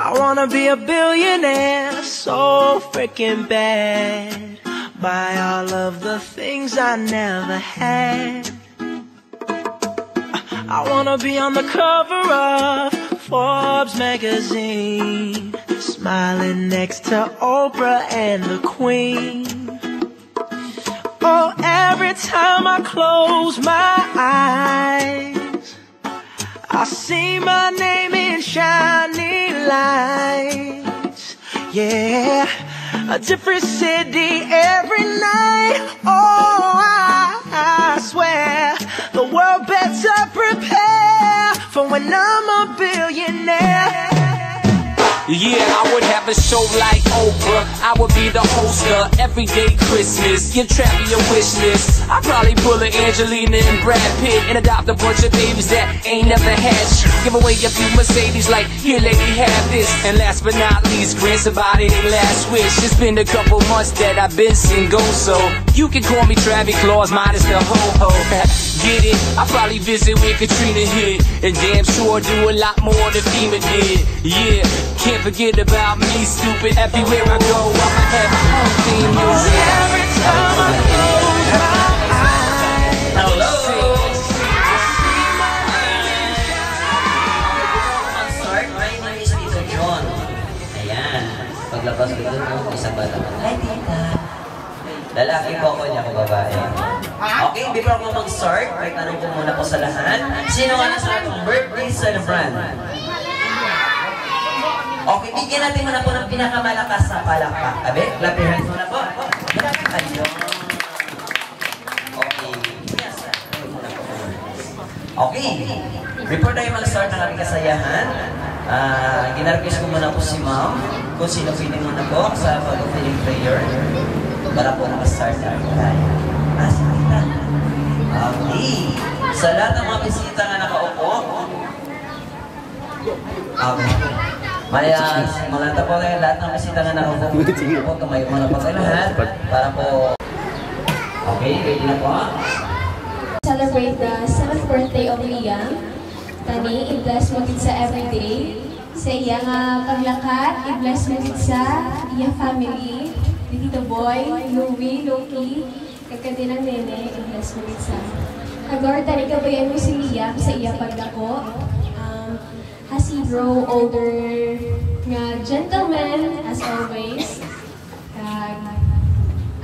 I wanna be a billionaire, so freaking bad. Buy all of the things I never had. I wanna be on the cover of Forbes magazine, smiling next to Oprah and the Queen. Oh, every time I close my eyes, I see my name in shining lights. Yeah, a different city every night. Oh, I swear the world better prepare for when I'm a billionaire. Yeah, I would have a show like Oprah. I would be the host of Everyday Christmas. Give Travis your wish list. I'd probably pull a Angelina and Brad Pitt and adopt a bunch of babies that ain't never had shit. Give away a few Mercedes like, here lady, have this. And last but not least, grant somebody their last wish. It's been a couple months that I've been single, so you can call me Travis Claus, minus the ho-ho. Get it? I probably visit where Katrina hit, and damn sure do a lot more than FEMA did. Yeah, can't forget about me, stupid. Everywhere I go, I'ma have my own theme music. Every time I close my eyes. Hello! Mag-start, my name is Tito John. Ayan, paglabas ko dun, isang bata. Hi, tita. Lalaki po ako, niya ako babae. Okay, before ako mag-start, may tanong ko muna po sa lahat. Sino nga nasa birthday celebrant? Okay, bigyan natin muna po ng pinakamalakas sa palakpak. Abe, clap your hands muna po. Ayun. Okay. Yes. Okay. Before tayo mag-start ng ating kasayahan, ginarkis ko muna po si ma'am kung sino feeling muna po sa pag-opening prayer para po nakastart na tayo. Si tita. Okay. Sa lahat ng mga bisita nga nakaupo, malanta po kayo lahat ng bisita nga nakaupo. Kamay mo na po kayo lahat para po... Okay, ready na po. Celebrate the 7th birthday of Liam. Tani, i-bless mo sa everyday. Sa iyang paglakat, i-bless mo sa iyang family. Tito Boy, Louie, Loki, kagkatilang nene, i-bless mo sa. Agor, tani ka bayan mo si Liam sa iyang paglako. As he grow older, nga gentleman, as always.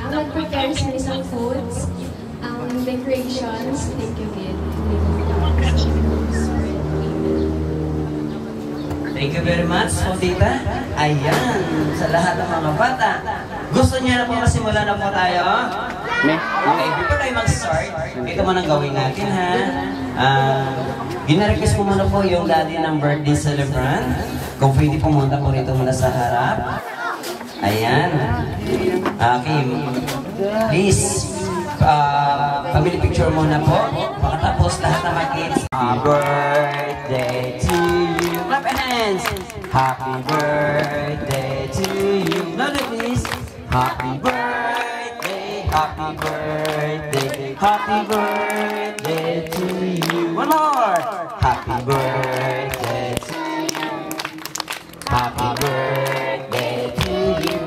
Ang mag-prepare sa isang foods, ang decorations, thank you, Gid. Thank you very much, po, tita. Ayan, sa lahat ng mga bata. Gusto niya na po masimula na po tayo? Okay, before tayo mag-start, ito mo nang gawin natin, ha? Gina-request ko muna po yung daddy ng birthday celebrant. Kung pwede pumunta po rito muna sa harap. Ayan. Okay. Please, family picture muna po. Pakatapos lahat ng mga kids. Happy birthday to you. Clap your hands. Happy birthday to you. Louder please. Happy birthday. Happy birthday. Happy birthday to you. One more. Happy birthday to you. Happy birthday to you.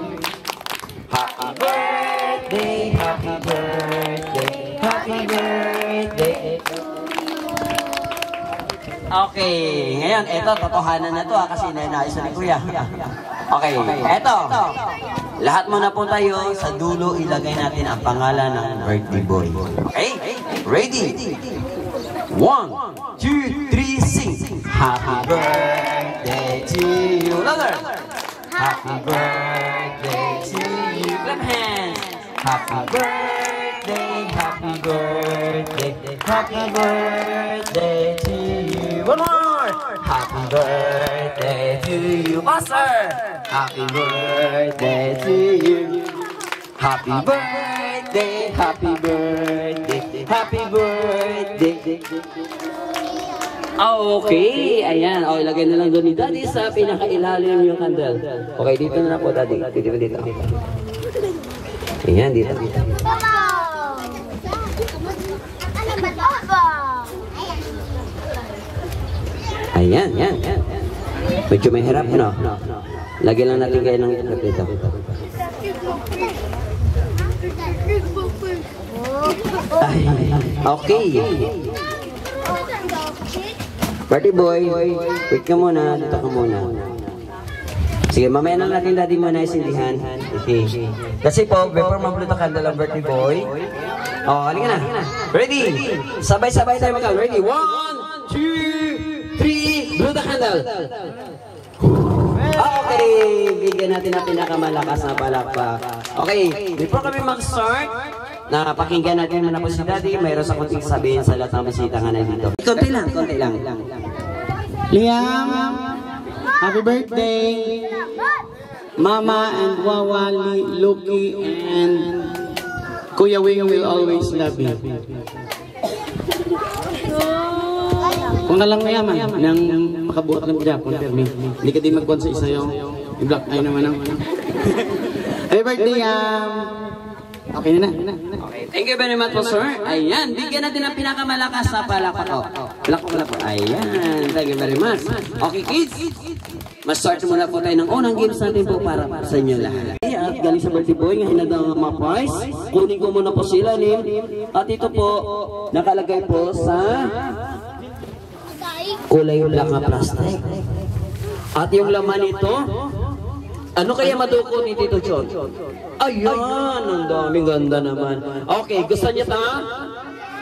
Happy birthday. Happy birthday. Happy birthday. Okay, ngayon, eto, totohanan na to kasi nais ni Kuya. Okay, eto. Lahat muna po tayo, sa dulo ilagay natin ang pangalan ng birthday boy. Okay? Ready? 1, 2, 3, sing! Happy birthday to you! Louder! Happy birthday to you! Clap hands! Happy birthday! Happy birthday! Happy birthday to you! One more! Happy birthday to you! Faster! Happy birthday to you! Happy birthday! Happy birthday! Happy birthday! Okay, ayan. O, ilagay na lang doon ni Daddy sa pinakailalim yung candle. Okay, dito na po, Daddy. Dito. Ayan, dito. Ayan. Medyo may hirap, no? Lagyan lang natin kayo ng hirap dito. Ay, okay. Party boy, wait ka muna, dito ka muna. Sige, mamaya na natin daddy mo na isindihan. Okay. Kasi po, before mag-blow the candle ang birthday boy. Oh, halika na. Ready? Sabay-sabay tayo mag-blow. Ready? 1, 2, 3, blow the candle. Okay, bigyan natin ang pinakamalakas na palakpak. Okay, before kami mag-start, pakinggan natin muna po si daddy. Mayroon sa kunting sabihin sa lahat ng bisita nga na dito. Konti lang, konti lang. Liam, happy birthday! Mama and Wawa, Lucky, and Kuya Wing will always love you. Kung na lang mayaman, nang makabuhat ng Japon, permi. Hindi ka din magkuhan sa isa yung i-block ay naman ang happy birthday, Okay na. Okay, thank you very much po, sir. Ayan, bigyan natin ang pinakamalakas na palakpak. Palakpak. Ayan, thank you very much. Okay, kids. Mas-start muna po tayo ng unang games natin po para sa inyo lahat. At galing sa birthday boy, nga hinadang mga prize. Kunin ko muna po sila, Nim. At ito po, nakalagay po sa kulay black na plastic. At yung laman nito, ano kaya maduko ni Tito John? Ayan, ang daming ganda naman. Okay, gusto niyo ta?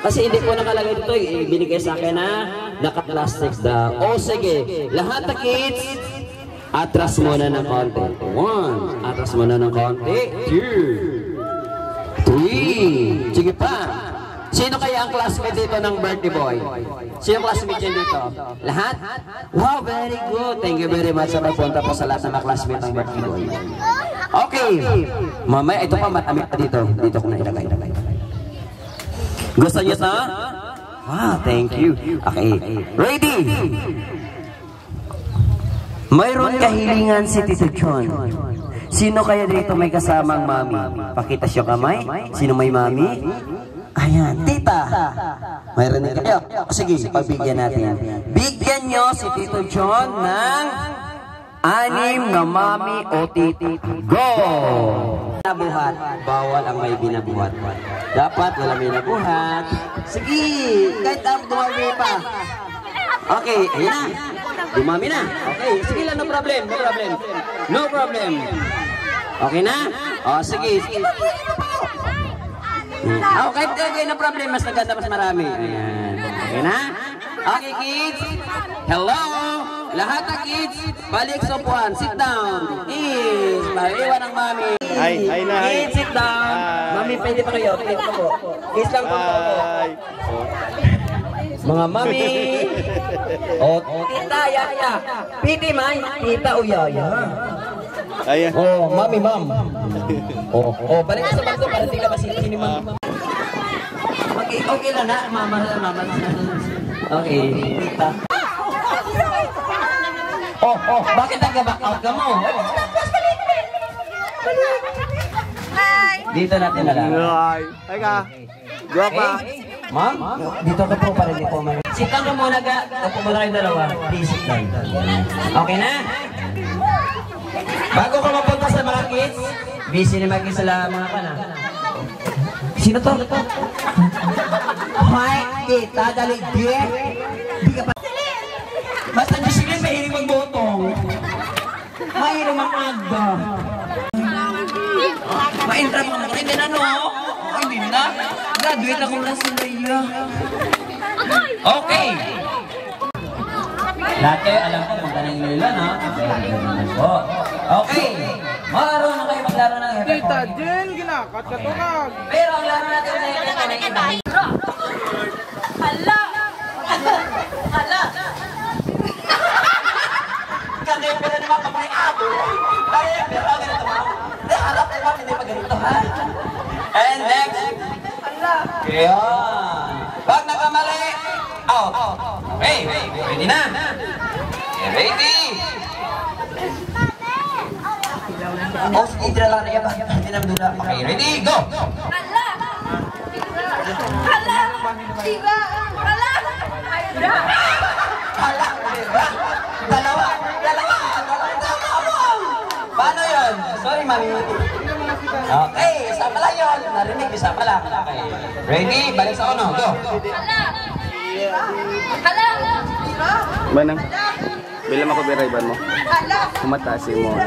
Kasi hindi ko nakalagay dito, binigay sa akin na naka-plastics daw. O sige, lahat na kids, atras muna ng konti. 1, atras muna ng konti. 2, 3, sige pa. Sino kaya ang classmate dito ng birthday boy? Sino classmate yan dito? Lahat? Wow, very good. Thank you very much sa pagpunta po sa lahat ng classmate ng birthday boy. Okay. Mamaya, ito pa matamit pa dito. Dito ko na ilagay. Gusto niyo sa? Wow, thank you. Okay. Ready? Mayroon kahilingan si Tito John. Sino kaya dito may kasamang mami? Pakita siya kamay. Sino may mami? Ayan, tita. Mayroon din kayo. Sige, pagbigyan natin. Bigyan nyo si Tito John ng 6 na mami o titi. Go! Binabuhat. Bawal ang may binabuhat. Dapat wala may nabuhat. Sige, kahit ang dumami pa. Okay, ayan na. Dumami na. Okay, sige lang, no problem. No problem. Okay na? O, sige. Okay, no problem. Mas naganda, mas marami. Ayan. Okay na? Okay, kids. Hello. Lahat na kids, balik sa upuan. Sit down. Kids, maiwan ang mami. Hi na. Kids, sit down. Mami, pwede pa kayo. Pwede pa po. Kids lang po. Mga mami. Tita, yaya. Piti, may. Tita o yaya. Ayan. Mami, ma'am. Balik ka sa bangko para di ka masita ni ma'am. Okay lang na. Mama. Okay, tita. Bakit nag-back out ka mo? Dito natin na lang. Hi ka. Guwapa. Ma'am, dito ka po para dito man. Sit down ka muna ka. Ako muna kayong dalawa. Please sit down. Okay na? Bago ka mapunta sa mga kids, busy na mag-isa mga ka na. Sino to? Hi, kita, daligdi. Di ka pa. Basta nyo sige, mahilig magbotong. Mahilig mag-agda. Ma-intra mo naman. Hindi na, no? Hindi na. Graduate ako na sa Leia. Okay. Lahat kayo alam ko kung tanong nila, no? Okay. Marunong na kayo maglaro ng hepe. Tita Jen, ginakat ka to kag. Pero ang laro natin sa hepe ko na iba. Hala! Kaya pala naman pag-reabo. Kaya pala ganito mo. Harap naman, hindi pa ganito, ha? And next. Kaya. Pag nakamali. Out. Okay, ready na. Ready. Sige, lang na yan. Hindi naman dula. Okay, ready, go. Hala! Hala! Diba? Hala! Hala! Hala, diba? Dalawa. Paano yun? Sorry, mami. Okay, isa pala yun. Narinig, isa pala. Okay. Ready? Balik sa uno. Go. Banang. Bilang ako birayban mo. Kumatasin mo.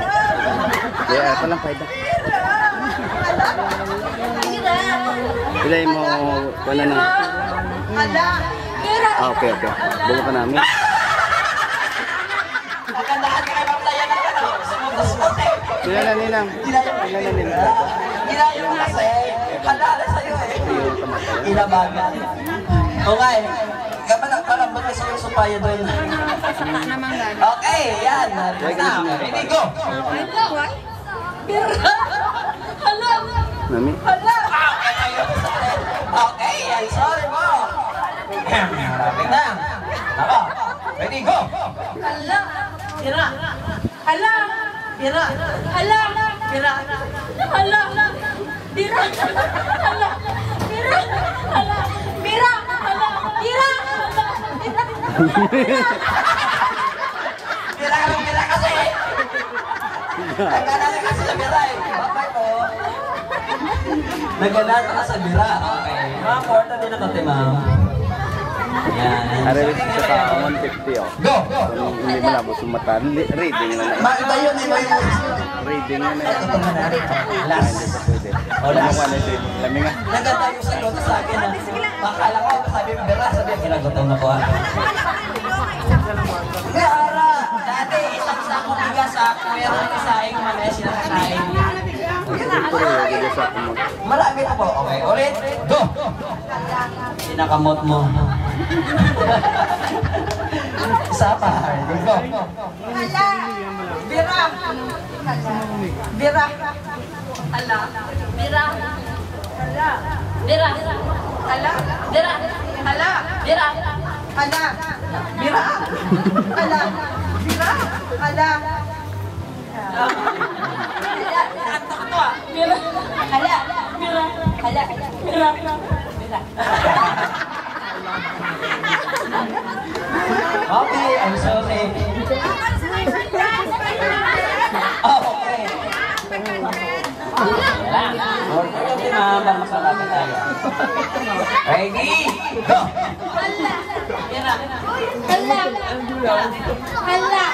Kaya ako lang pwede. Bilay mo wala na. Okay. Buka pa namin. Magandaan ka kay Pamlayan ng ano. Smooth. Sila na nilang. Ginayo mo kasi. Halala sa'yo eh. Inabagan. Okay. Kalambot kasi yung supaya doon. Okay, yan. Ready, go. Mami. Okay, yan. Sorry mo. Malapit na. Ako. Ready, go. Bira. Bira kasi. Nagana kasi sa bira eh. Bakit po? Nagana ka sa bira. Okay. Mga porta din ako, ma'am. Yan. Aray sa ka 150 oh. Go. Hindi malabot yung mata. Reading na lang. Iba yun. Reading na lang. Last. Last. Lami nga. Naganda yung sagot sa akin na makala ko, sabi mo, bira, sabi ang kinagutom na ko. Gara, dati isang sakong bigas ako, meron isaing mamaya sinakakain. Marami na po. Okay, ulit. Go! Sinakamot mo. Isa pa. Go. Bira. Ala. Bira. Ala. Bira. Ala. Bira. Ala. Bira. Ala. Bira. Ala. Bira. Ala. Bira. Ala. Bira. Ala. Bira. Okay, I'm sorry. Okay. Okay, ma'am. Masalapit tayo. Ready? Go! Hala. Bira. Hala. Hala.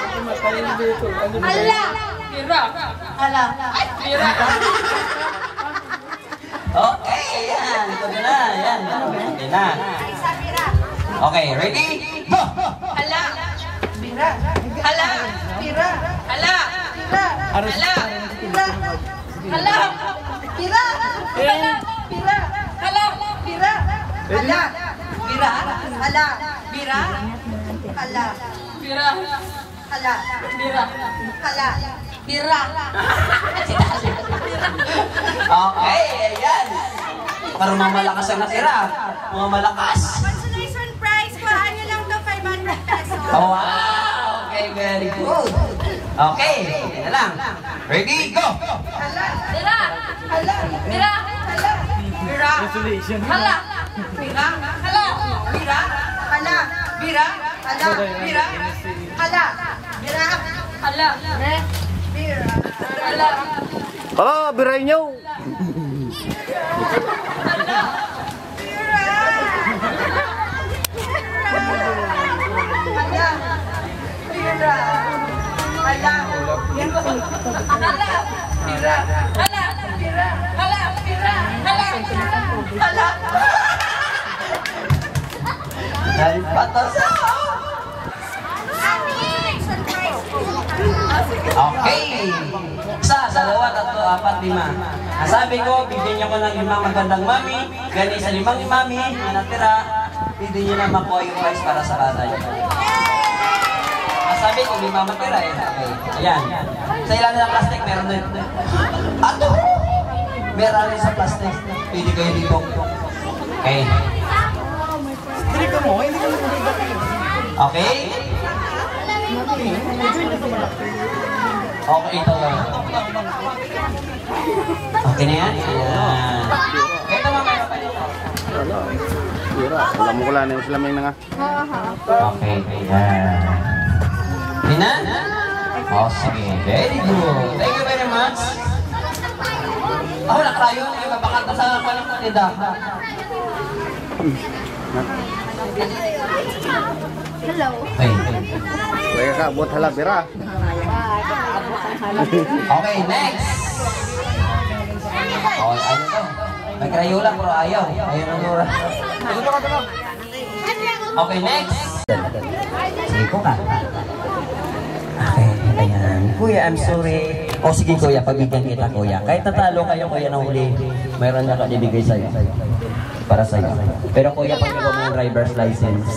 Hala. Bira. Hala. Bira. Okay, yan. Ito na. Yan. Ito na. Okay, ready? Go! Hala. Bira. Hala. Bira. Hala. Bira. Hala. Bira. Hala. Bira. Hala. Bira. Hala. Bira. Hala. Bira. Hala. Bira. Hala. Bira. Hala. Bira. Hala. Bira. Okay, ayan. Para mamalakas ang natira. Mga malakas. Consolation prize ko, ano lang to, 500 pesos. Oh, wow! Okay, very good. Okay, yan na lang. Ready, go! Hala. Bira. Hala. Bira. Hala. Bira. Consolation. Hala. Bira. Hala. Bira. Hala. Bira. Hala. Bira. Hala. Bira. Hala. Bira. Hala. Oh, biray nyo! Hala. Bira. Hala. Bira. Hala. Hala. Bira. Hala. Bira. Hala. Bira. Hala. Hala. Dahil patos. Okay. Isa, dalawa, tatlo, apat, lima. Nasabi ko, bigyan niyo ko ng 5 magandang mami. Gani sa 5 mami na natira, pwede niyo na makuha yung prize para sa bata niyo. Nasabi ko, 5 matira eh. Okay. Ayan. Sa ilan na plastic, meron na ito. Ato! Meron rin sa plastic. Pwede kayo dito. Okay. Okay? Okay ito lang. Okay na yan? Ayan. Ito mamaya pa dito. Alam mo ko lang na yung salaming na nga. Okay, ayan. Hina? Oh, sige. Very good. Thank you very much. Wala kayo. Bakit na sa panagpatida? Hello. Hey. Kaya ka, buat halap, Bira. Okay, next. Oh, ano to? May Crayola pero ayaw. Ayaw na Nora. Okay, next. Sige ko ka. Okay, ayan. Kuya, I'm sorry. Oh, sige kuya, pabigyan kita kuya. Kahit natalo kayo kuya na huli, mayroon na kanibigay sa'yo. Para sa'yo. Pero kuya, pagkikuha mo ng driver's license.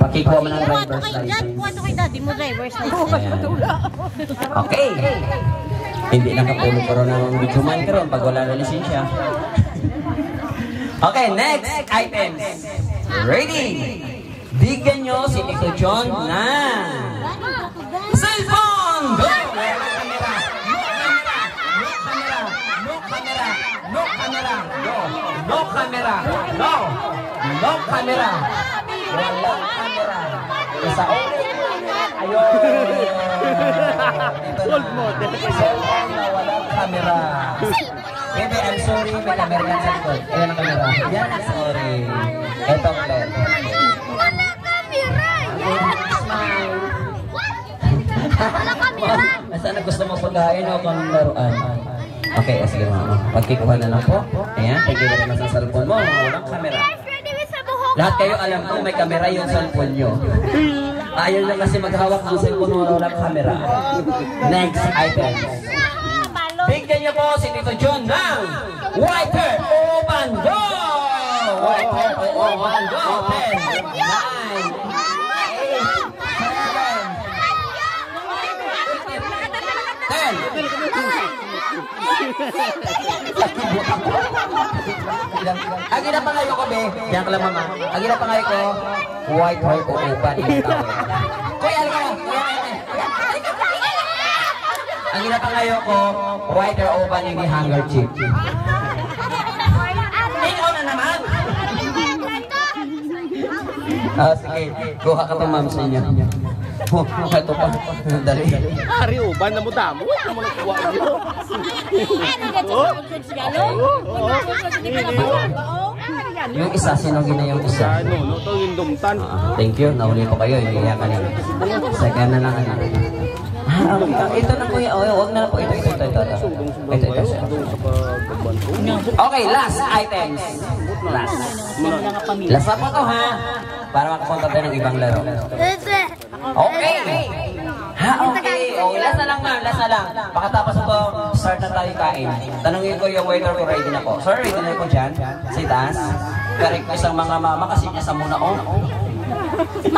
Pagkikuha mo ng driver's license. Okay. Hindi nakapulo pero nang bituman ka ron pag wala na lisensya. Okay, next items. Ready? Bigyan nyo si Tito John na cellphone! Go! No camera! No camera! No! No camera! Walang camera! Isa ulit! Ayun! Gold model! Cellphone na walang camera! Bebe, I'm sorry, may camera yan sa likod. Ayan ang camera. Yan, sorry. Ito, Claire. Wala camera! Nasaan gusto mo pagkain o kung laruan? Okay, sige mama. Pagkikuha na lang po. Ayan, thank you very much sa cellphone mo. Walang camera. Lahat kayo alam ko may camera yung cellphone nyo. Ayaw na kasi maghawak ng cellphone mo walang camera. Next item. Bigyan niyo po si Tito John ng Wiper Open Go! Wiper Open Go! 10, 9, 10. Agi na pa ngayon ko, be. Diyan ka lang, mama. Agi na pa ngayon ko. White heart o upan. Kuya, alika mo. Agi na pa ngayon ko. White heart o upan yung hunger chip. Ikaw na naman. Sige. Kuha ka pa, ma'am, sa inyo. Ito pa. Dali. Hari uban na mo damo. Ito mo nakuha niyo. Yung isa, sinogin na yung isa. No, to yung dumtan. Thank you. Nahuli ko kayo. Hindi kaya kanina. Saka na lang. Ito na kuya. Huwag na lang po. Ito. Okay, last items. Last na po to, ha? Para makapunta tayo ng ibang laro. Okay. Ha, okay. Last na lang, ma'am. Last na lang. Pakatapos ito, start na tayo kain. Tanungin ko yung waiter ko, ready na po. Sir, ready na po dyan? Sa itaas. Correct ko isang mga mama kasi niya sa muna, oh.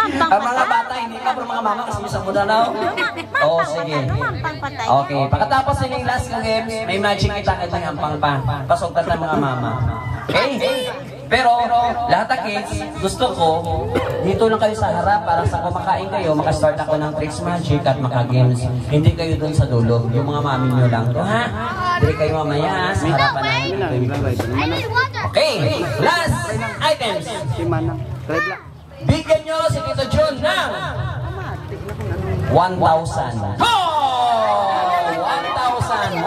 Ang mga bata, hindi ka, pero mga mama kasi niya sa muna na, oh. Oh, sige. Okay. Pakatapos yung last ng games, may magic kita yung hampang pa. Pasok na mga mama. Okay? Pero, lahat ng kids, gusto ko, dito lang kayo sa harap para sa kumakain kayo, makastart ako ng Tricks Magic at maka-games. Hindi kayo dun sa dulo, yung mga mami nyo lang. Ha? Hindi kayo mamaya sa harapan namin. Okay, last items. Bigyan nyo si Tito John ng 1,000. Go! 1,000. 1,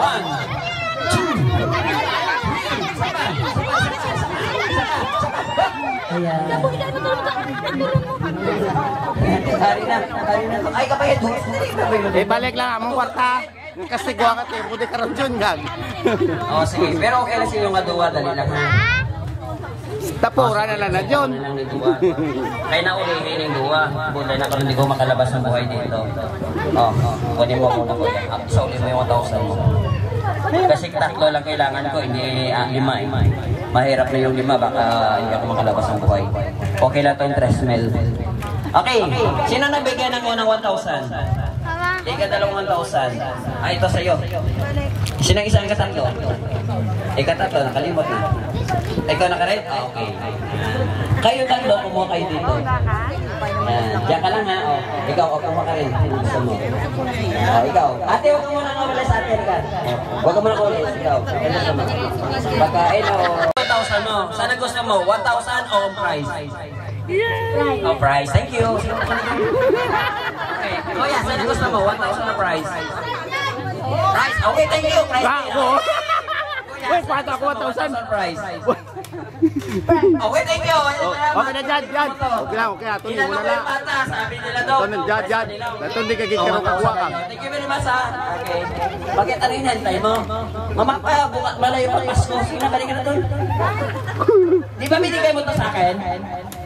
2, ayan. Hari na. Ay, kapayad. Balik lang among kwarta. Kasi gua ka tayo, pwede ka rin dyan, gag. Oh, sige. Pero okay lang siya yung aduwa, dali lang ha. Tapura na lang na dyan. Kaya naulihin yung duwa. Buday na karoon, hindi ko makalabas ng buhay dito. Oh, pwede mo muna ko. Sa uli mo yung 1,000 mo. Kasi tatlo lang kailangan ko, hindi 5 eh. Mahirap na yung 5, baka hindi ako makalabas ng buhay. Okay lang ito yung Tresmel. Okay, sino nabigyan ng unang 1,000? Ika dalawang 1,000. Ito sa'yo. Sino ang isang katatlo? Ikatatlo, nakalimot na. Ikaw nakarit? Okay. Kayo tatlo, kumuha kayo dito. Diyan ka lang ha. Ikaw, kumuha ka rin. Gusto mo. Ikaw. Ate, huwag ka muna kawala sa ate. Huwag ka muna kawala. Ikaw. Pagkain o 1,000 mo. Sana gusto mo? 1,000 o prize? Prize. Oh, prize. Thank you. Okay. Kuya, saan na gusto mo? 1,000 na price. Price? Okay, thank you. Price. Wait, pato ako 1,000. Price. Okay, thank you. Okay na, Jad. Okay na. Ito Ilan muna na na. bata? Sabi nila daw. Ito na, Jad. Ito hindi ka gigkaro kakuha ka. Thank you very much, ha. Okay. Bakit ano yung hantay mo? Mama pa, bukat malayo pa Pasko. Sige na, balik ka na doon. Di ba binigay mo to sa akin?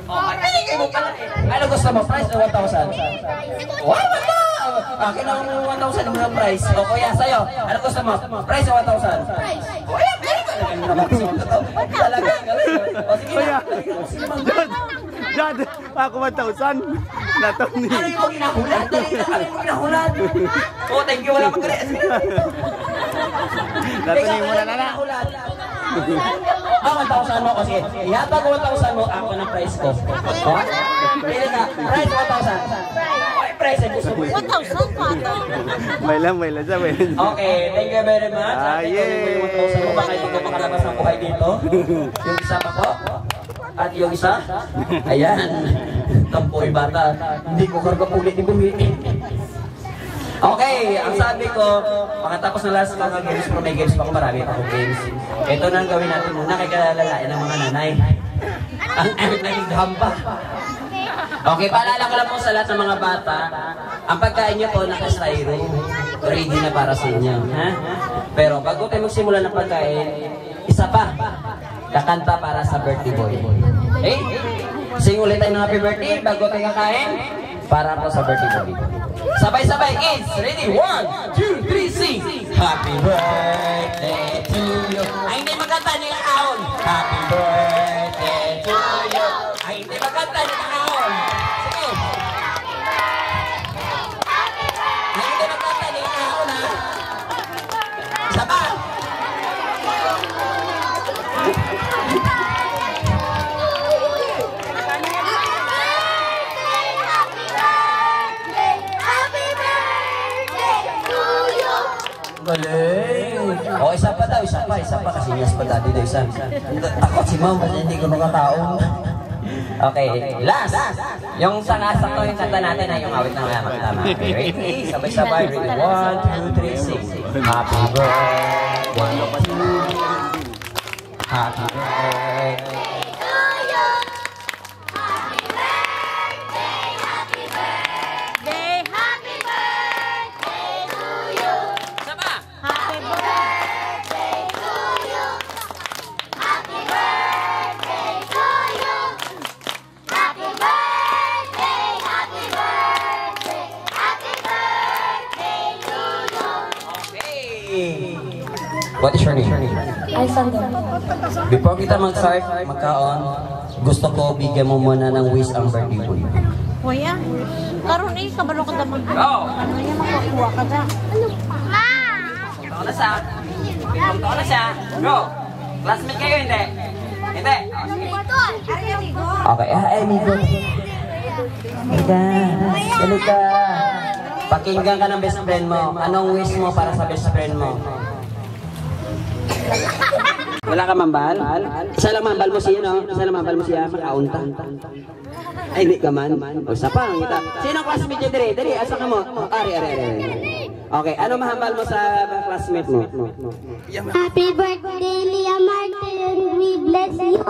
Okay, binigay mo pala eh. Ano gusto mo? Price o 1,000? Wow, wala! Akin ang 1,000 yung price. O kuya, sa'yo. Ano gusto mo? Price o 1,000? Price. Kuya, talaga. O sige na. Jad, ako 1,000. Natong ni. Ano yung ginahulat? Ano yung ginahulat? Oh, thank you. Wala mag-reas. Natong ni muna na. Ah, 1,000 mo kasi. Ihatag ko 1,000 mo. Ako ng price ko. Oh? Pili na. Price 1,000. Price ay gusto mo. 1,000 pa ito. May lang siya. Okay, thank you very much. Yay! 1,000 mo. Baka hindi ko makalabas ng buhay dito. Yung isa pa po. At yung isa. Ayan. Tampoy bata. Hindi ko karga pulit ni Bumi. Okay, ang sabi ko, makatapos na last mga games, pero may games pa ako, marami pa akong games. Ito na ang gawin natin muna, kay kalalain ng mga nanay. Ang naging hamba. Okay, paalala ko lang po sa lahat ng mga bata, ang pagkain niyo po naka-styro, ready na para sa inyo. Ha? Pero bago tayo magsimula ng pagkain, isa pa, kakanta para sa birthday boy. Okay? Sing ulit tayo ng happy birthday bago tayo kakain, para po sa birthday boy. Sabay-sabay, kids! Ready? 1, 2, 3, sing! Happy birthday to you! Ay, hindi magkanta niya ang ahon! Happy birthday to you! Ay, hindi magkanta niya ang ahon! Sige! Ay, hindi magkanta niya ang ahon, ha? Isa pa! Galing! O, isa pa daw, isa pa kasi niyas pa dati daw isa. Takot si Mom kasi hindi ko nakataon. Okay, last! Yung sangasak ko yung kanta natin ay yung awit na mayamak tama. Okay, ready? Sabay-sabay, ready? 1, 2, 3, 6. Happy birthday to you. Happy birthday to you. What is your name? Alexander. Before kita mag-start, magkaon, gusto ko bigyan mo muna ng wish ang birthday boy. Kuya, karon eh, kabalo ka naman. Go! Ano yan, makakuha ka na. Punta na siya. Punta na siya. Go! Classmate kayo, hindi? Hindi? Okay, amigo. Halika. Pakinggan ka ng best friend mo. Anong wish mo para sa best friend mo? Wala ka mambal? Isa lang mambal mo siya, no? Isa lang mambal mo siya, makaunta. Ay, hindi ka man. O, isa pa, kita. Sino classmate niya, Dere? Dere, asa ka mo? Ari. Okay, ano mahambal mo sa classmate mo? Happy birthday, Leah Martin. We bless you.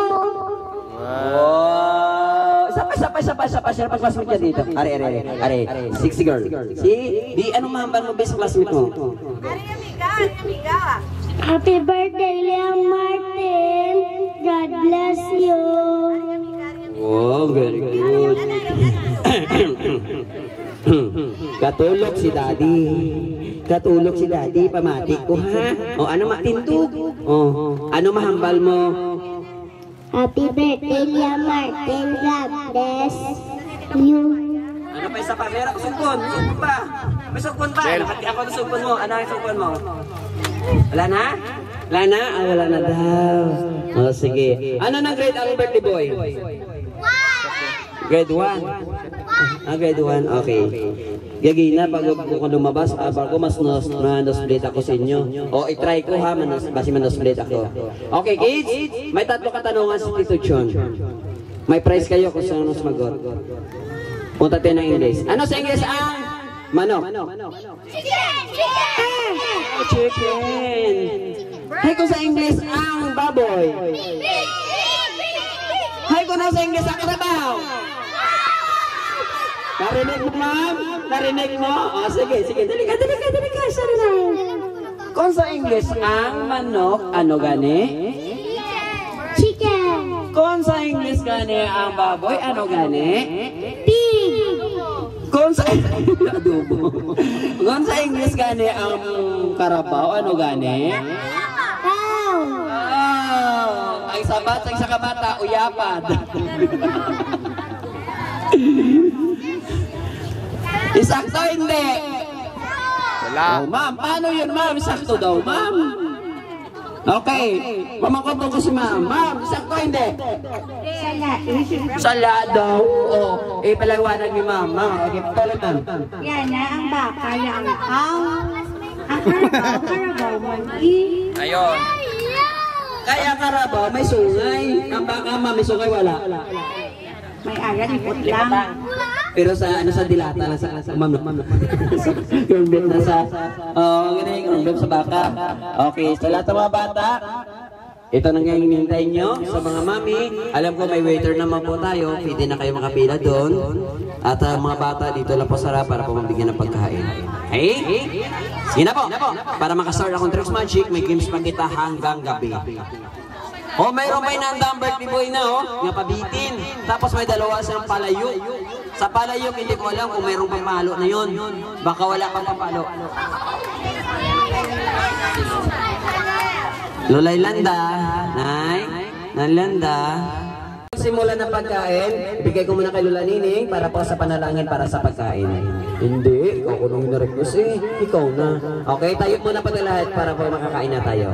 Wow! Isa pa. Sino pa classmate niya dito? Ari. Sexy girl. Di, anong mahambal mo best classmate mo? Amiga. Happy birthday, Leah Martin. God bless you. Oh, very good. Katulog si Daddy. Pamati ko, ha? O, ano matintog? O, ano mahambal mo? Happy birthday, Leah Martin. God bless you. Ano pa isa pa? Meron ko sugpon. May sugpon pa. Nakati ako ng sugpon mo. Ano ang sugpon mo? Wala na? Ah, wala na daw. O, sige. Ano na grade ang birthday boy? Grade 1? Grade 1. Okay. Gagi na, pag ako lumabas, ko mas manos-split ako sa inyo. O, itry ko ha, basi manos-split ako. Okay, kids, may tatlo katanungan si Tito Chon. May prize kayo kung saan mas magot. Punta tayo ng English. Ano sa English ang Manok. Chicken. Hay ko sa English ang baboy. Hay ko na sa English ang karabaw. Narinig mo, ma'am? Narinig mo? O, sige. Dali ka. Sorry na. Kung sa English ang manok, ano gani? Chicken. Kung sa English gani ang baboy, ano gani? Pig. Kung sa adobo. Kung sa English gani ang karabaw, ano gani? Cow. Oh, ang sabat sa isa ka bata, uyapad. Isakto hindi. Wala. Oh, ma'am, paano yun, ma'am? Isakto daw, ma'am. Okay, mamangkotong ko si ma'am. Ma'am, isakto hindi. Sala daw. Oh, palawanag ni ma'am. Ma'am, okay, palitan. Yan na ang baka, yan ang cow. Ang karabaw, mali. Ayun. Kaya karabaw, may sungay. Ang baka, ma'am, may sungay, wala. May ayan, ipot lang. Pero sa ano sa dilata na sa ma'am. Yung bet na sa ganyan yung bet sa baka. Okay, sa lahat ng mga bata, ito na nga yung hinihintay nyo sa mga mami. Alam ko may waiter naman po tayo. Pwede na kayo makapila doon. At mga bata dito lang po sarap para po mabigyan ng pagkain. Okay? Sige na po. Para makastart akong Tricks Magic, may games pa kita hanggang gabi. Oh, mayroon pa inandang birthday boy na, oh. Nga pabitin. Tapos may dalawa siyang palayok. Sa palayok, hindi ko alam kung mayroong pampalo na yun. Baka wala pang pampalo. Lolay Landa. Nanlanda. Simula ng pagkain, bigay ko muna kay Lola Nining para po sa panalangin para sa pagkain. Hindi, ikaw ko nung na-request eh. Ikaw na. Okay, tayo muna pati lahat para po makakain na tayo.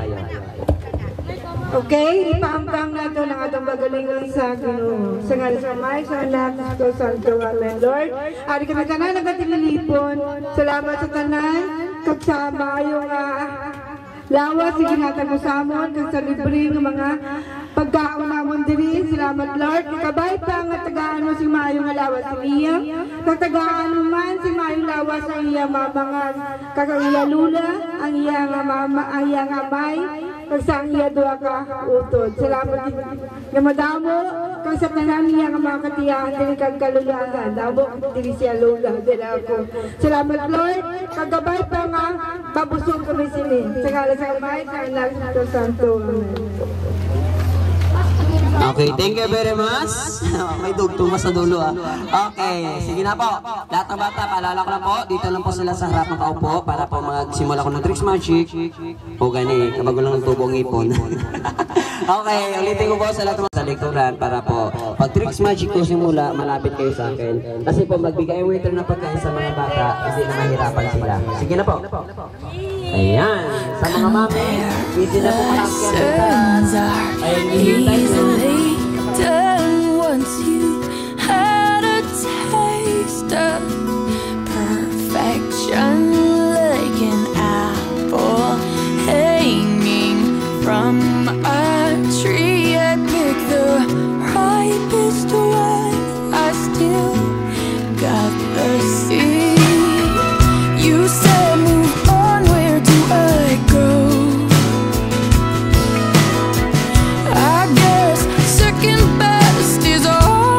Okay, ipaambang nato ng atong bagalingon sa Ginoo. Sa ngalan sa May, sa Anak, sa Santo Amen, Lord. Ari kami tanan nagatimilipon. Salamat sa tanan. Kagsama yung lawas, sige natin mo sa amon. Kag sa libre ng mga pagkaon namon diri. Salamat, Lord. Kabay pa nga tagaan mo si Mayo nga lawas sa iya. Kag tagaan mo man si Mayo lawas sa iya mga kakaiya lula, ang iya nga mama, ang iya nga may. Kag sa iya doa ka utod. Salamat din nga madamo kag sa tanan niya nga mga katiyahan diri kag kalulugan. Damo diri siya lula diri ako. Salamat, Lord. Kagabay pa nga babusog kami sini. Sa ngalan sa Amay, sa Anak, sa Santo. Amen. Okay, thank you very much. May dugtong mas sa dulo Okay, sige na po. Lahat ng bata, paalala ko lang po, dito lang po sila sa harap ng kaupo para po magsimula ko ng Tricks Magic. O gani, kabago lang ng tubong ipon. Okay, ulitin ko po sa lahat ng mga likuran para po pag Tricks Magic ko simula, malapit kayo sa akin. Kasi po magbigay ang waiter na pagkain sa mga bata, hindi na mahirapan sila. Sige na po. Ayan, sa mga mami, hindi na po makakita. Ayun, hihintay done once you had a taste of perfection, like an apple hanging from a tree. I pick the ripest one, I still got the seed. You said move on, where do I go? I guess second best is all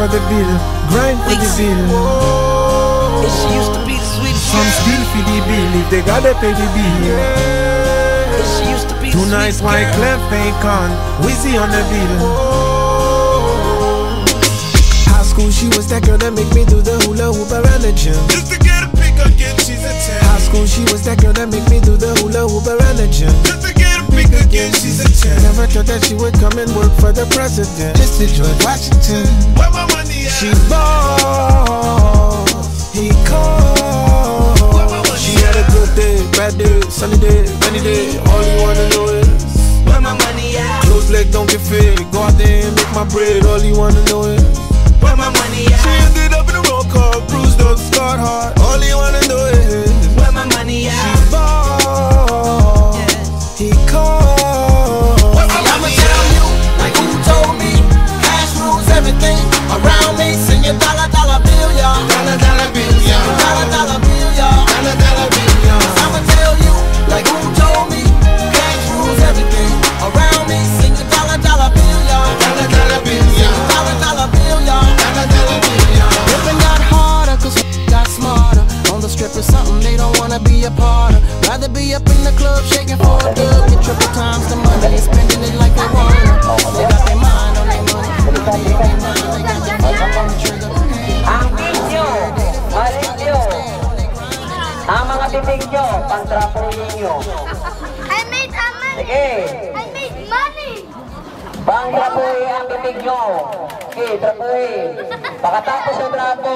for the bill, grind for the bill. And she used to be the sweetest. Some still for the bill if they gotta pay the bill. And she used to be the Tonight's sweetest White girl. Clef ain't con, Wizzy on the bill. High school, she was that girl that make me do the hula hoop around the gym. Just to get a pick again, she's a 10. High school, she was that girl that make me do the hula hoop around the gym. Just to get a pick again, she's a 10. Never thought that she would come and work for the president. Just to George Washington. Where my money at? She ball, he called. She had a good day, bad day, sunny day, rainy day. All you wanna know is Where my money at? closed leg don't get fit. Go out there and make my bread. All you wanna know is Where my money at? she ended up in a roll call, bruised up, scarred hard. All you wanna know is Where my money at? she ball, he called. I'ma tell you, like who told me, cash rules everything around me. Sing your dollar, dollar bill, y'all. Dollar, dollar bill, y'all. Dollar, dollar bill, y'all. Dollar, dollar bill, y'all. I'ma tell you, like who told me, cash rules everything around me. Sing your dollar, dollar bill, y'all. Dollar, dollar bill, y'all. Dollar, dollar bill, y'all. Dollar, dollar bill, y'all. Living got harder, cause got smarter. On the strip is something they don't wanna be a part of. Rather be up in the club shaking for a dub. Get triple times the money and spending it like they wanna. They got their mind on their money. Ang video, balik nyo. Ang mga bibig nyo, pang-trapuhin nyo. I made money. Sige, I made money. pang-trapuhin ang bibig nyo. Sige, trapuhin. Pagkatapos ng trapo,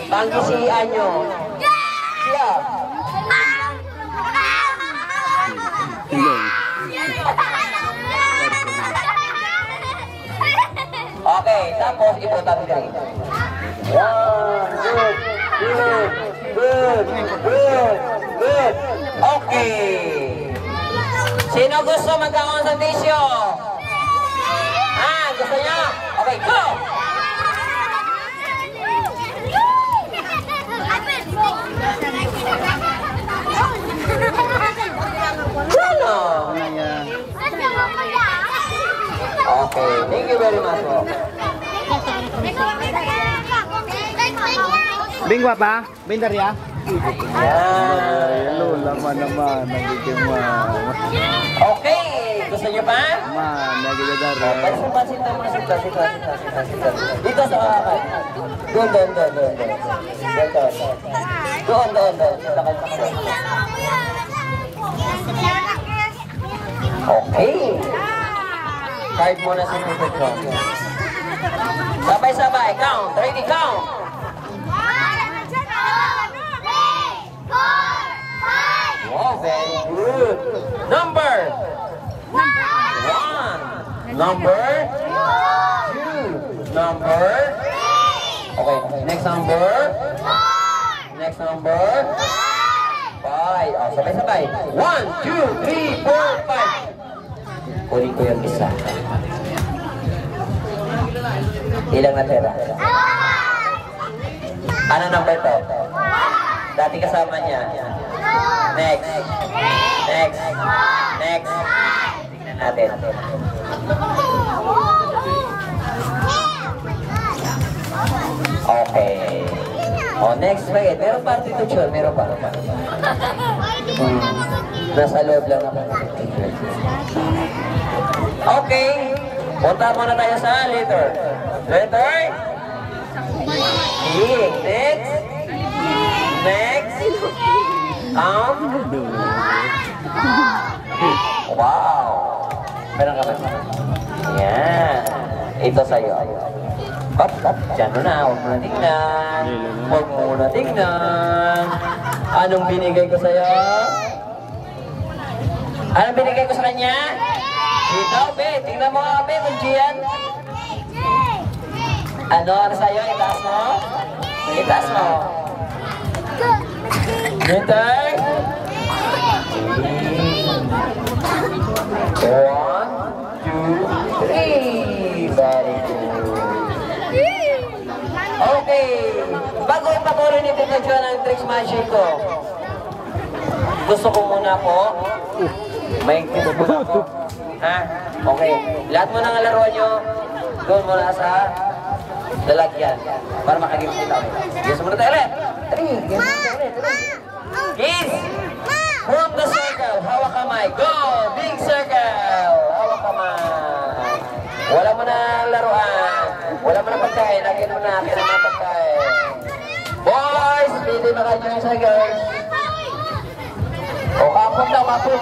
pang-isian nyo. Siya. Okay, tapos iputan ka rin. Good. Okay. Sino gusto magka-konsentisyo? Gusto niya? Okay, go! Ano? Okay, thank you very much. Bingwa pa? Bindarya? Yan. Hello, laman naman. Nagiging Okay, gusto niyo pa? nagigidara. Pansin naman, sita. Dito sa kakan. Doon. Okay. Card muna sa mga ko. Sabay-sabay, count. Ready, count. 1, 2, 3, 4, 5. Wow, very good. Number 1. Number 2. Number 3. Okay, next number 4. Next number 5. Oh, sabay-sabay. 1, 2, 3, 4, 5. Kunin ko yung isa. Ilang natira? Ano number to? Dati kasama niya. Next. Tingnan natin. Okay. Oh, next bagay. Meron pa attitude, meron pa. Nasa loob lang ako. Okay. Punta muna tayo sa letter. Letter? E. Next. Wow. Meron ka ba? Yan. Ito sa'yo. Up. Diyan na. Huwag mo na tingnan. Anong binigay ko sa'yo? Anong binigay ko sa kanya? Ito, be. Tingnan mo nga, be. Kung Gian. Ano sa'yo? Itaas mo? Itaas mo. Winter? 1, 2, 3. Very good. Okay. Bago ipatuloy ni Tito John ang tricks magic ko, gusto ko muna po, may gusto muna po. Ha? Okay. Lahat mo nang laruan nyo, doon muna sa lalagyan. Para makagimit sila. Yes, muna tayo ulit. Kiss! From the circle, hawak kamay. Go! Big circle! Hawak kamay. Wala mo na laruan. Wala mo na pagkain. Akin mo na pagkain. Boys, hindi makajoin sa girls. O, kaput daw, kaput.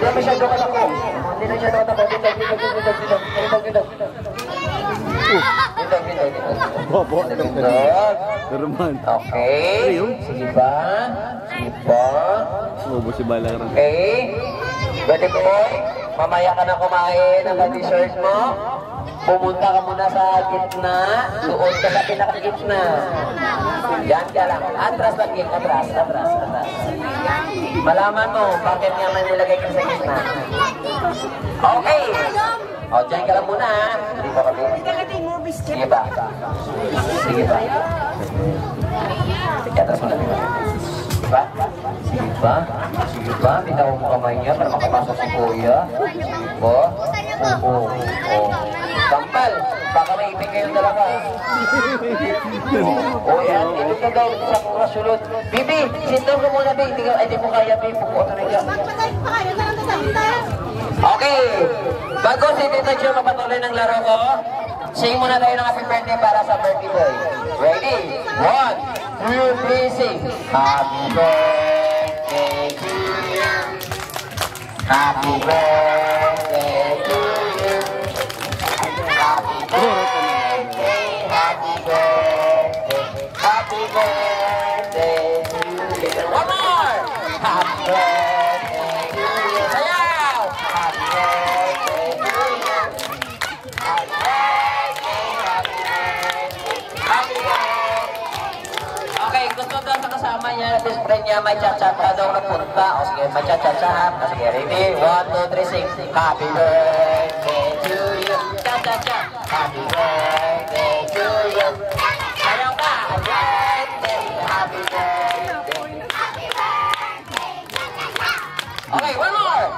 Hindi na siya doon ako. Hindi na siya doon ako. Dito. Okay. Sige ba? Ubus si Balara. Okay. Pwede boy, mamaya ka na kumain ang dessert mo. Pumunta ka muna sa gitna. Suot ka sa pinakagitna. Yan ka lang. Atras lang, atras. Malaman mo, bakit nga man nilagay ka sa gitna. Okay. O, dyan ka lang muna. Hindi pa kami. Sige ba? Atras mo lang. Sige ba? Bitaw mo kamay niya para makapasok si Kuya. Oo. Kampal, baka may ipin kayo talaga. O yan, ito ka daw sa kasulod. Bibi, sintong ka muna, Bibi. Hindi mo kaya, Bibi. Pupunta na dyan. Okay. Bago si Tito Joe mapatuloy ng laro ko, sing muna tayo ng happy birthday para sa birthday boy. Ready? 1, 2, 3, sing. Happy birthday to you. Happy birthday to you. Happy birthday to you. One more! Happy birthday to you. Sayaw! Happy birthday to you. Happy birthday. Okay, gusto daw sa kasama niya, best friend niya, may chat-chat daw na punta. O sige, may chat-chat. O sige, ready? 1, 2, 3, 6. Happy birthday to you. Chat-chat. Happy birthday to you. Ayaw ka! Happy birthday. Okay, one more!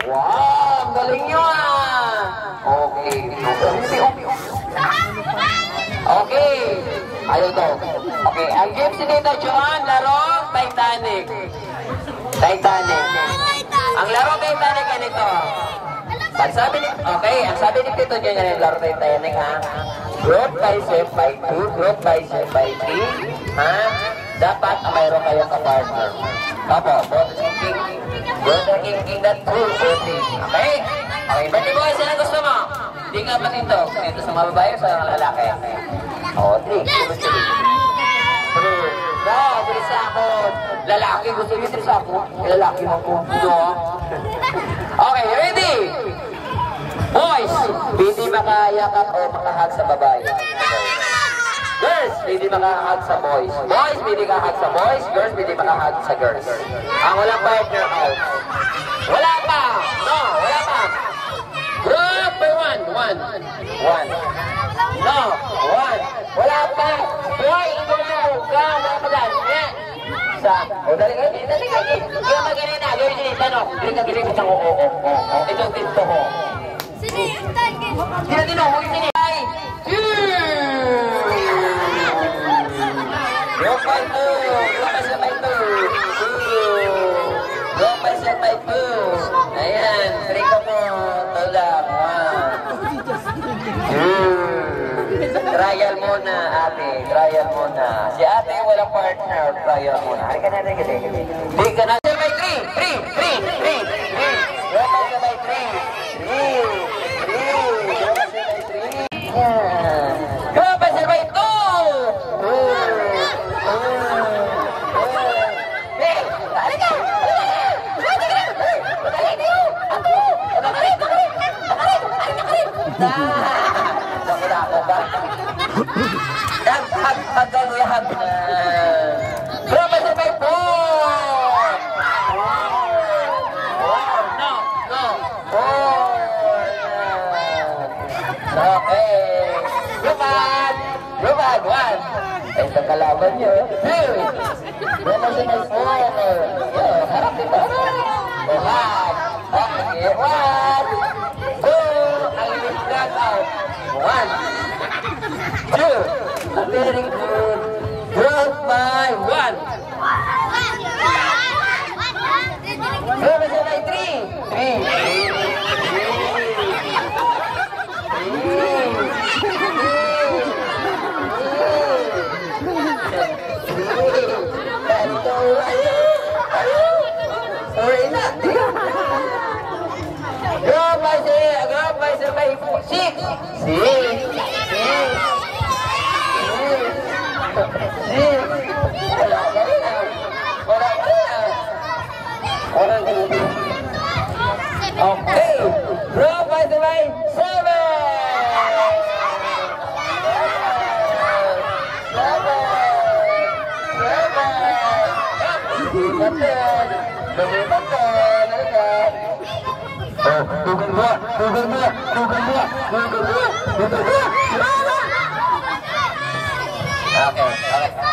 Wow! Galing nyo ah! Okay. Okay. Ayaw daw. Okay. Ang game si Tito Joan, laro Titanic. Ang laro Titanic ganito. Ang sabi ni Tito Joan yan yung laro Titanic ha. Group bicep by 2, group bicep by 3. Ha? Dapat mayroon kayong ka-partner. Tapos, brother king that true thing. Okay? Okay, ba't mo kasi na gusto mo? Hindi nga ba dito? Dito sa mga babae o sa mga lalaki? Oo, 3. No, bilis ako. Lalaki, gusto nyo bilis ako. Lalaki mo po. Okay, ready? Boys, hindi makayakap o makahag sa babae. Girls, hindi makahag sa boys. Boys, hindi makahag sa boys. Girls, hindi makahag sa girls. Ang walang partner out. Wala pa! No, wala pa! Group by 1. No, 1. Wala pa! Boy, ikaw na ka! Wala pa dyan. Isa. O, dali kayo. Kaya magaling na. Gawin siya yung tanong. Gawin ka oo. Ito, dito ko. Tino, huwag sini. Ay! Group by 2. Ayan, 3 ka mo. Tulak. Trial muna, ate. Trial muna. Si ate walang partner. Trial muna. Halika na, halika. Di ka na. By 3. Group by 3. Group by 2. Hag. Berapa sampai No. Okay. Goodbye. One. Ito kalaban nyo. Two. Group by 4. Harap dito. One. Okay. One. Two. Ang limit knockout. One. Two. Very good. Group by 1. Group by 3. 3. Group by 6. 6. Okay. Group by 7. Okay.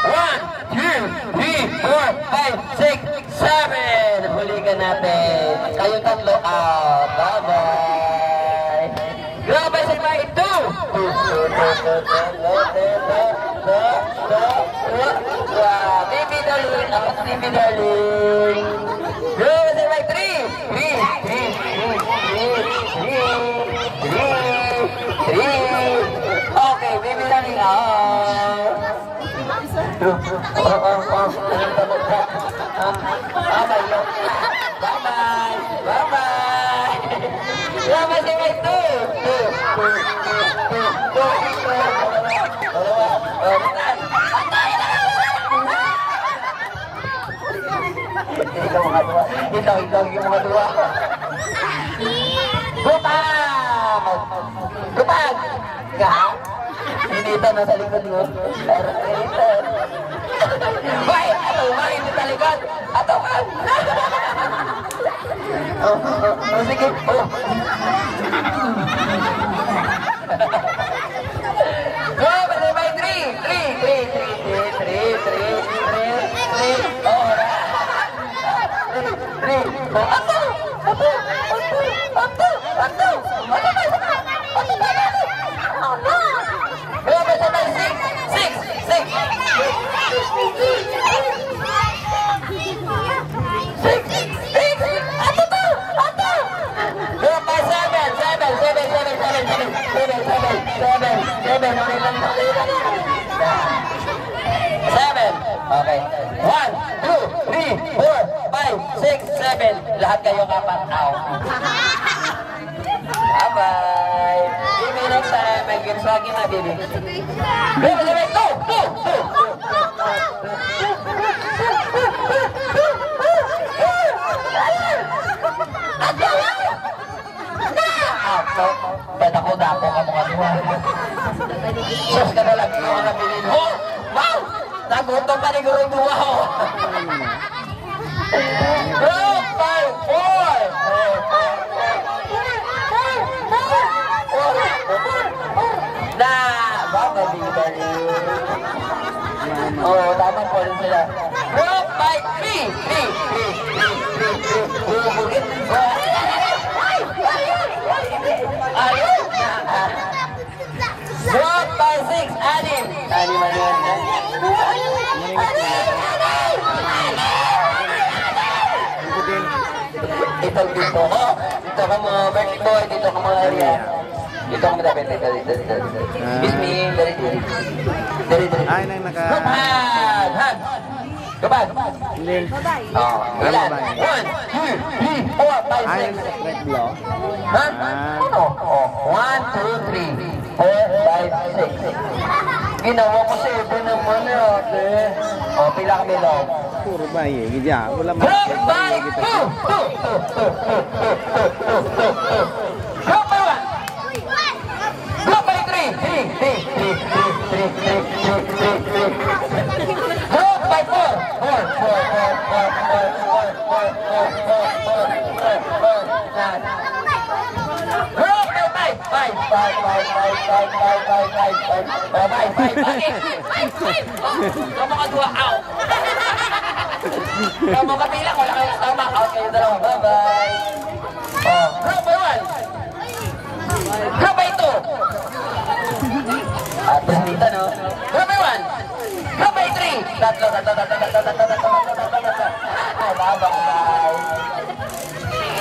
1, 2, 3, 4, 5, 6, 7. Huligan natin. Kayo tatlo out. Bye-bye. Group by 2. Baby darling. Ako sa baby darling. Group by 3. 3. Okay, baby darling out. Bye-bye. Bye-bye. Group by 2. Ikaw yung mga dua. Gupag! Dito na sa likod mo. Wait! Ato ba? Hindi sa likod! Ato ba? Sige. Go! By 3. 3. Okay. 1, 2, 3, 4, 5, 6, 7. Lahat kayo kapat out. Bye-bye. See you next time. May games lagi na, baby. Baby, go! Dako ka mga duwa. Sus ka na lang yung mga bilin mo. Wow! Nagutom pa ni Guru Duwa ho. Group by 4. Na! Baka bigay. Oh, dapat po rin sila. Group by 3. Ayun! Group by 6. Anim. Ito dito ko. Dito ka mga birthday boy. Dito ka mga area. Dito ka mga dito. Bismi. Dari. Ay, nang naka... Gupad! Gupad! Hindi. Ilan? 1, 2, 3, 4, 5, 6. Ay, naka-straight blow. Ha? Ano? 1, 2, 3, 4, 5, 6. Ginawa ko sa iba naman ate. O, pila kami lang. Puro ba eh? Gidya. Wala mo. Group by 2. Group by 1. Group by 3. Group by 4. Group by 5. Kamu kedua out. Kamu kepilang wala kayo sama out kayo dalawa. Bye-bye. Oh, group by one. Group by two. Atas dito, no? Group by one. Group by three. Tatlo. Bye-bye.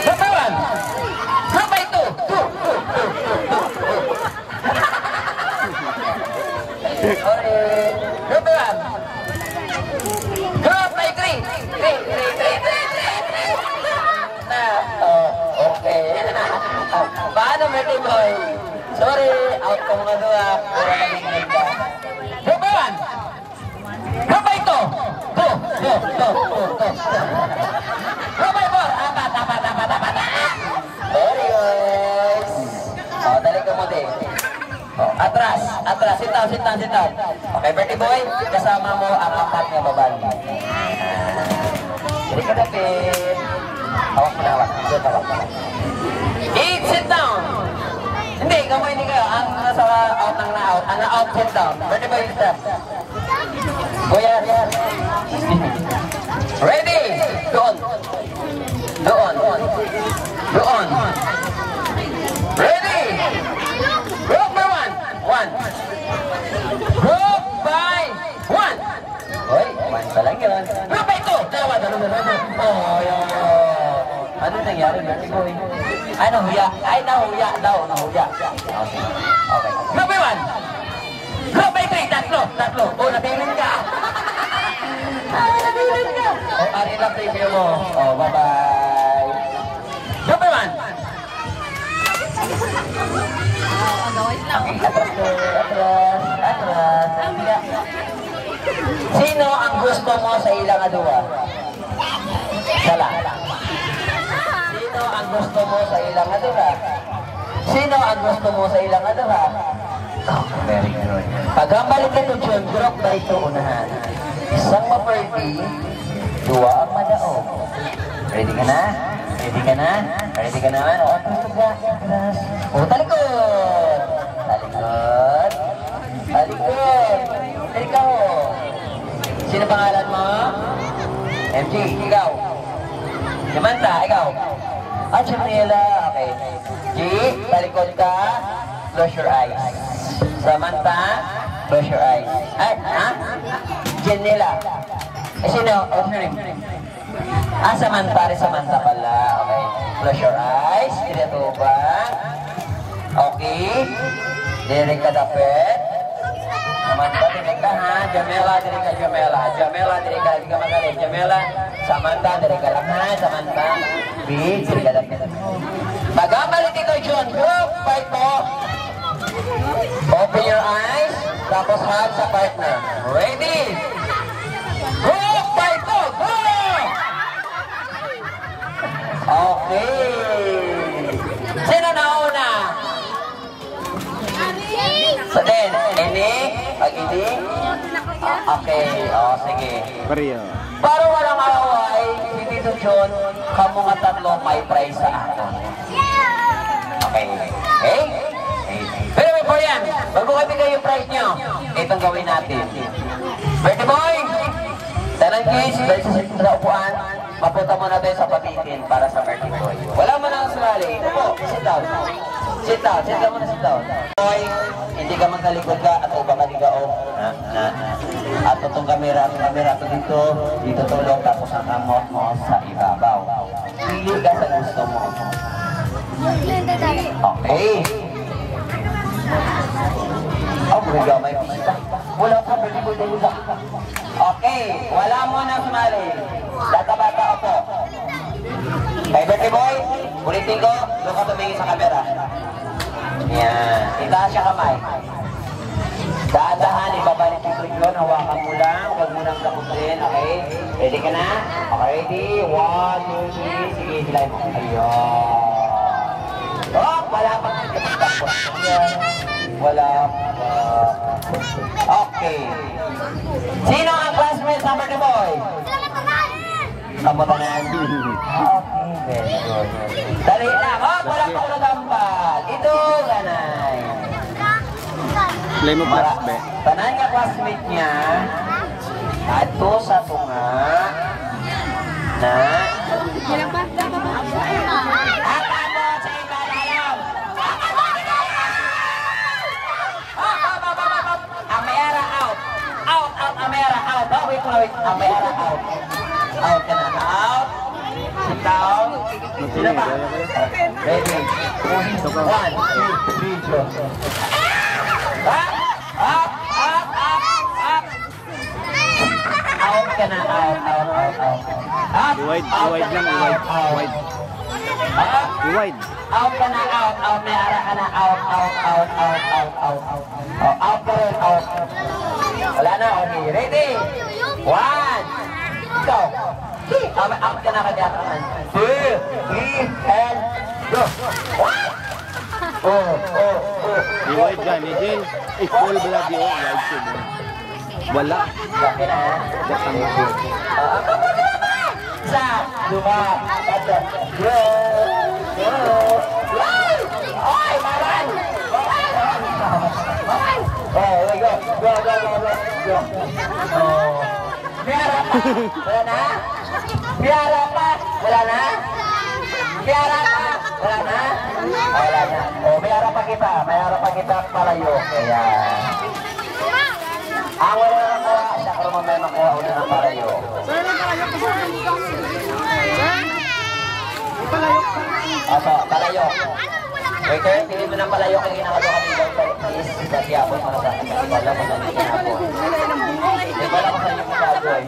Group by one. Group by two. Sorry. Group by one. Group by three. Okay. Paano, Merty Boy? Sorry, out ko mga dua. Group by one. Group by two. Group by four. Apat. Sorry, guys. Dali ka mo din. Atras. Sit down. Okay, Merty Boy, kasama mo ang apat na babae. Hindi ka dapit. Hawak mo na. Eat, sit down. Hindi kayo. Ang nasa out ng na-out. Ang na-out, sit down. Merty Boy, step. Kuya. Ready? Doon. Ready? Group by one. Group by one. Hoy, one pa lang yun. Group by two. Dalawa. Oh, yun. Ano nangyari, Merty Boy? Ay, nahuya daw. Okay. Group by one. Group by three. Tatlo. Oh, nabilin ka. Oh, ari lang preview mo. Oh, bye-bye. Group by one. Atras. Sino ang gusto mo sa ilang aduwa? Sala. Sino ang gusto mo sa ilang aduwa? Oh, very good. Pag ang balik ito, John, group by ito unahan. Isang ma-party, dua ang madaog. Ready ka na? O, atras. O, talikod. Ikaw. Sino pangalan mo? MG, ikaw. Samantha, ikaw. Janela, okay. G, talikod ka. Close your eyes. Samantha, close your eyes. Janela. Sino? What's your name? Samantha pala. Okay. Close your eyes. Dito ba? Okay. Diri ka dapit. Samantha, diri ka ha. Jamela, diri ka lagi ka magaling. Jamela, Samantha, diri ka lang ha. Samantha, B, diri ka dapit. Pag-amalit ito, John. Group, fight mo. Open your eyes. Tapos hug sa partner. Ready? Group, fight mo. Go! Okay. Sino nauna? So then, ini, pag ini. Okay, sige. Para walang away, si Tito John, kamu nga tatlo may prize sa akin. Okay. Pero before yan, bago kami kayo yung prize nyo, itong gawin natin. Merty Boy, tanang case, dahil sa upuan, mapunta muna tayo sa patitin para sa Merty Boy. Wala mo nang sumali. Upo, sit down. Boy, hindi ka magkalikod ka at uba ka ligaong. At itong kamera to dito tulong, tapos ang kamot mo sa ibabaw. Pili ka sa gusto mo. Okay. May pista. Wala ka, Merty Boy, okay, wala mo nang sumali. Bata-bata ako. Kay Merty Boy, ulitin ko, doon ka tumingin sa kamera. Yan. Itaas siya kamay. Dahan-dahan, ibabalik yung click yun. Hawakan mo lang. Huwag mo nang tapusin. Okay? Ready ka na? Okay, ready? 1, 2, 3. Sige, hilay mo. Ayun. Oh, wala pa. Wala pa. Okay. Sino ang classmate sa Merty Boy? Kamutangan. Okay, very good. Dali lang. Oh, wala pa ko nagambal. Ito ka na. Play mo plus, be. Tanan nga classmate niya, ato sa tunga, na... Ilang pa? Amera out. Out, Amera out. Oh, wait. Amera out. Out ka na. Out. Sit down. Sila pa. Ready. 1, 2, 3, go. Up. Out ka na. Out. Up. Wide lang. Wide. Out ka na, out. May ara ka na, out. Out ka rin, out. Wala na, okay. Ready? 1, go. Out ka na kanya. 2, 3, and go. Wide ka, Nigel. Full blood yun. Wide siya. Wala. Okay na. Isa, dua, tatlo. Go. Oy, maran! Oh, go. Biara pa! Wala na? Biara pa! Wala na? Oh, biara pa kita palayo. Kaya... Ang wala na makuha, siya ka naman may makuha ulit ng palayo. Palayo. Waiter, pili mo ng palayo kung ginagawa kami daw sa is kasi ako para sa akin. Wala ko sa inyo kinapon. Wala ko sa inyo kinapon.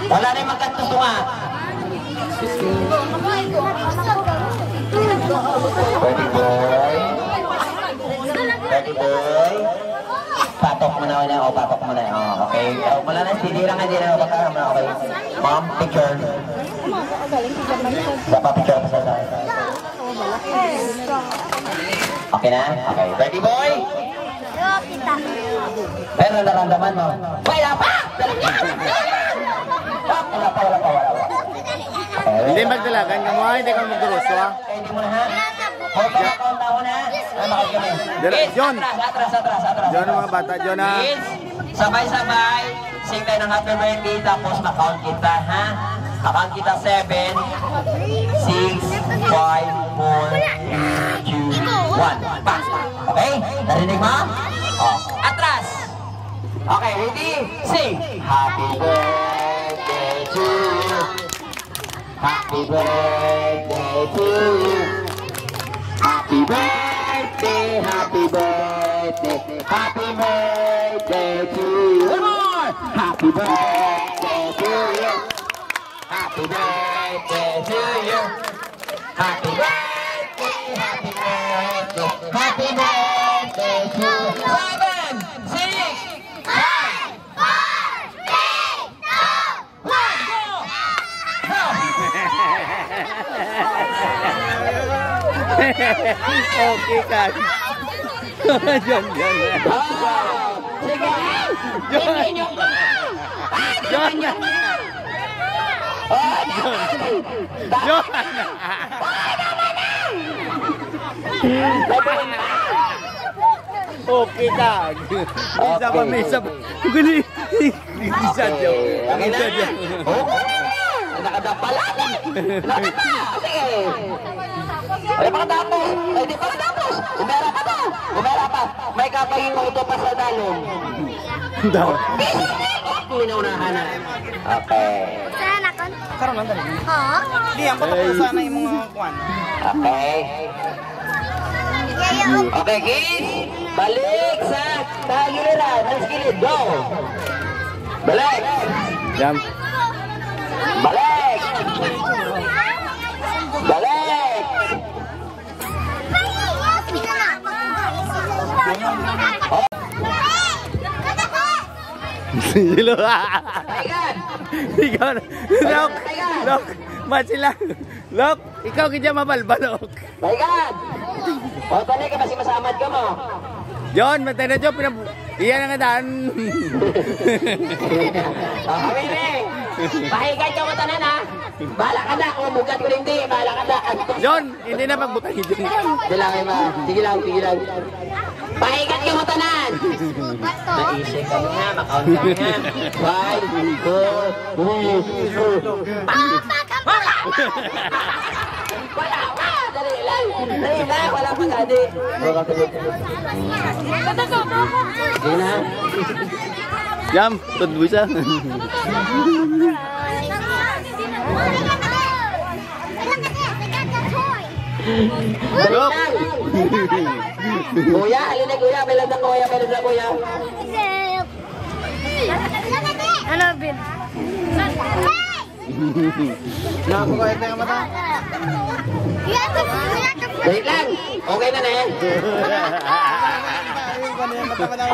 Wala rin magkatutunga. Ready boy. Patok mo na yan. Patok mo na yan. Okay. Wala na. Hindi lang. Okay. Mom, picture. Dapat picture pa sa okay na? Okay. Ready boy? Pero naramdaman mo. Wala pa! Wala pa. Hindi magdalagan ka mo, hindi ka magduruso ha? Hindi mo na ha? Hold on, count na mo na. John! Atras. John mga bata, John ha? Sabay-sabay. Sing tayo ng happy birthday, tapos makount kita ha? Makount kita 7, 6, 5, 4, 3, 2, 1. Pass. Okay? Narinig mo? Atras! Okay, ready? Sing! Happy birthday to you. Happy birthday to you. Happy birthday to you. One more! Happy birthday to you. Happy birthday to you. Happy birthday to you. 7, 6, 5, 4, 3, 2, 1, go! Okay ka. John. Sige! Okay ka. Isa pa. Isa John. Nakadapala. Sige. Ay, pakatapos. Ay, di pakatapos. Umera pa. May kapagin mo ito pa sa dalong. Pinaunahan na. Okay. Sana kon? Karoon lang dali. Ha? Hindi, ang patapos sana yung mga kwan. Okay. Okay, kids. Balik sa tagiliran. Ang skilid. Go. Balik. Jump. Balik. Silo. Taigan! Ikaw na. Lok! Lok! Match sila. Lok! Ikaw kaya mabalbalok. Taigan! O, tanay ka ba si masamad ka mo? John, matay na John. Iyan ang daan. Kamiling! Pahigan ka mo tanan ha! Bahala ka na! Kung bugat ko hindi, bahala ka na! John, hindi na pagbutangin John. Sige lang. Pahigan ka mo tanan! Naisip ka mo nga, makaon ka nga. 5, 4, 3, 2, 1. Wala ka! Dali lang! Wala pa gadi. Sige na. Jam, tudwi sa. Lok! Kuya, halina kuya, meron na kuya. Ano, Bin? Nakakuha tayo ng mata. Wait lang, okay na yan.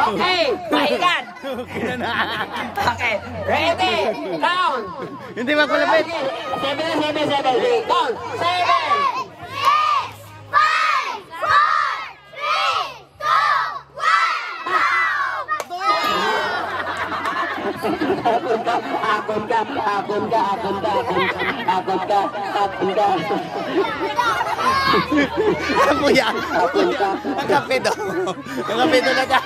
Okay, pahigan. Okay, ready, count. Hindi magpalapit. 7, count. 7. Akon ka. Kuya. Ang kape do. Ang kape do na ka.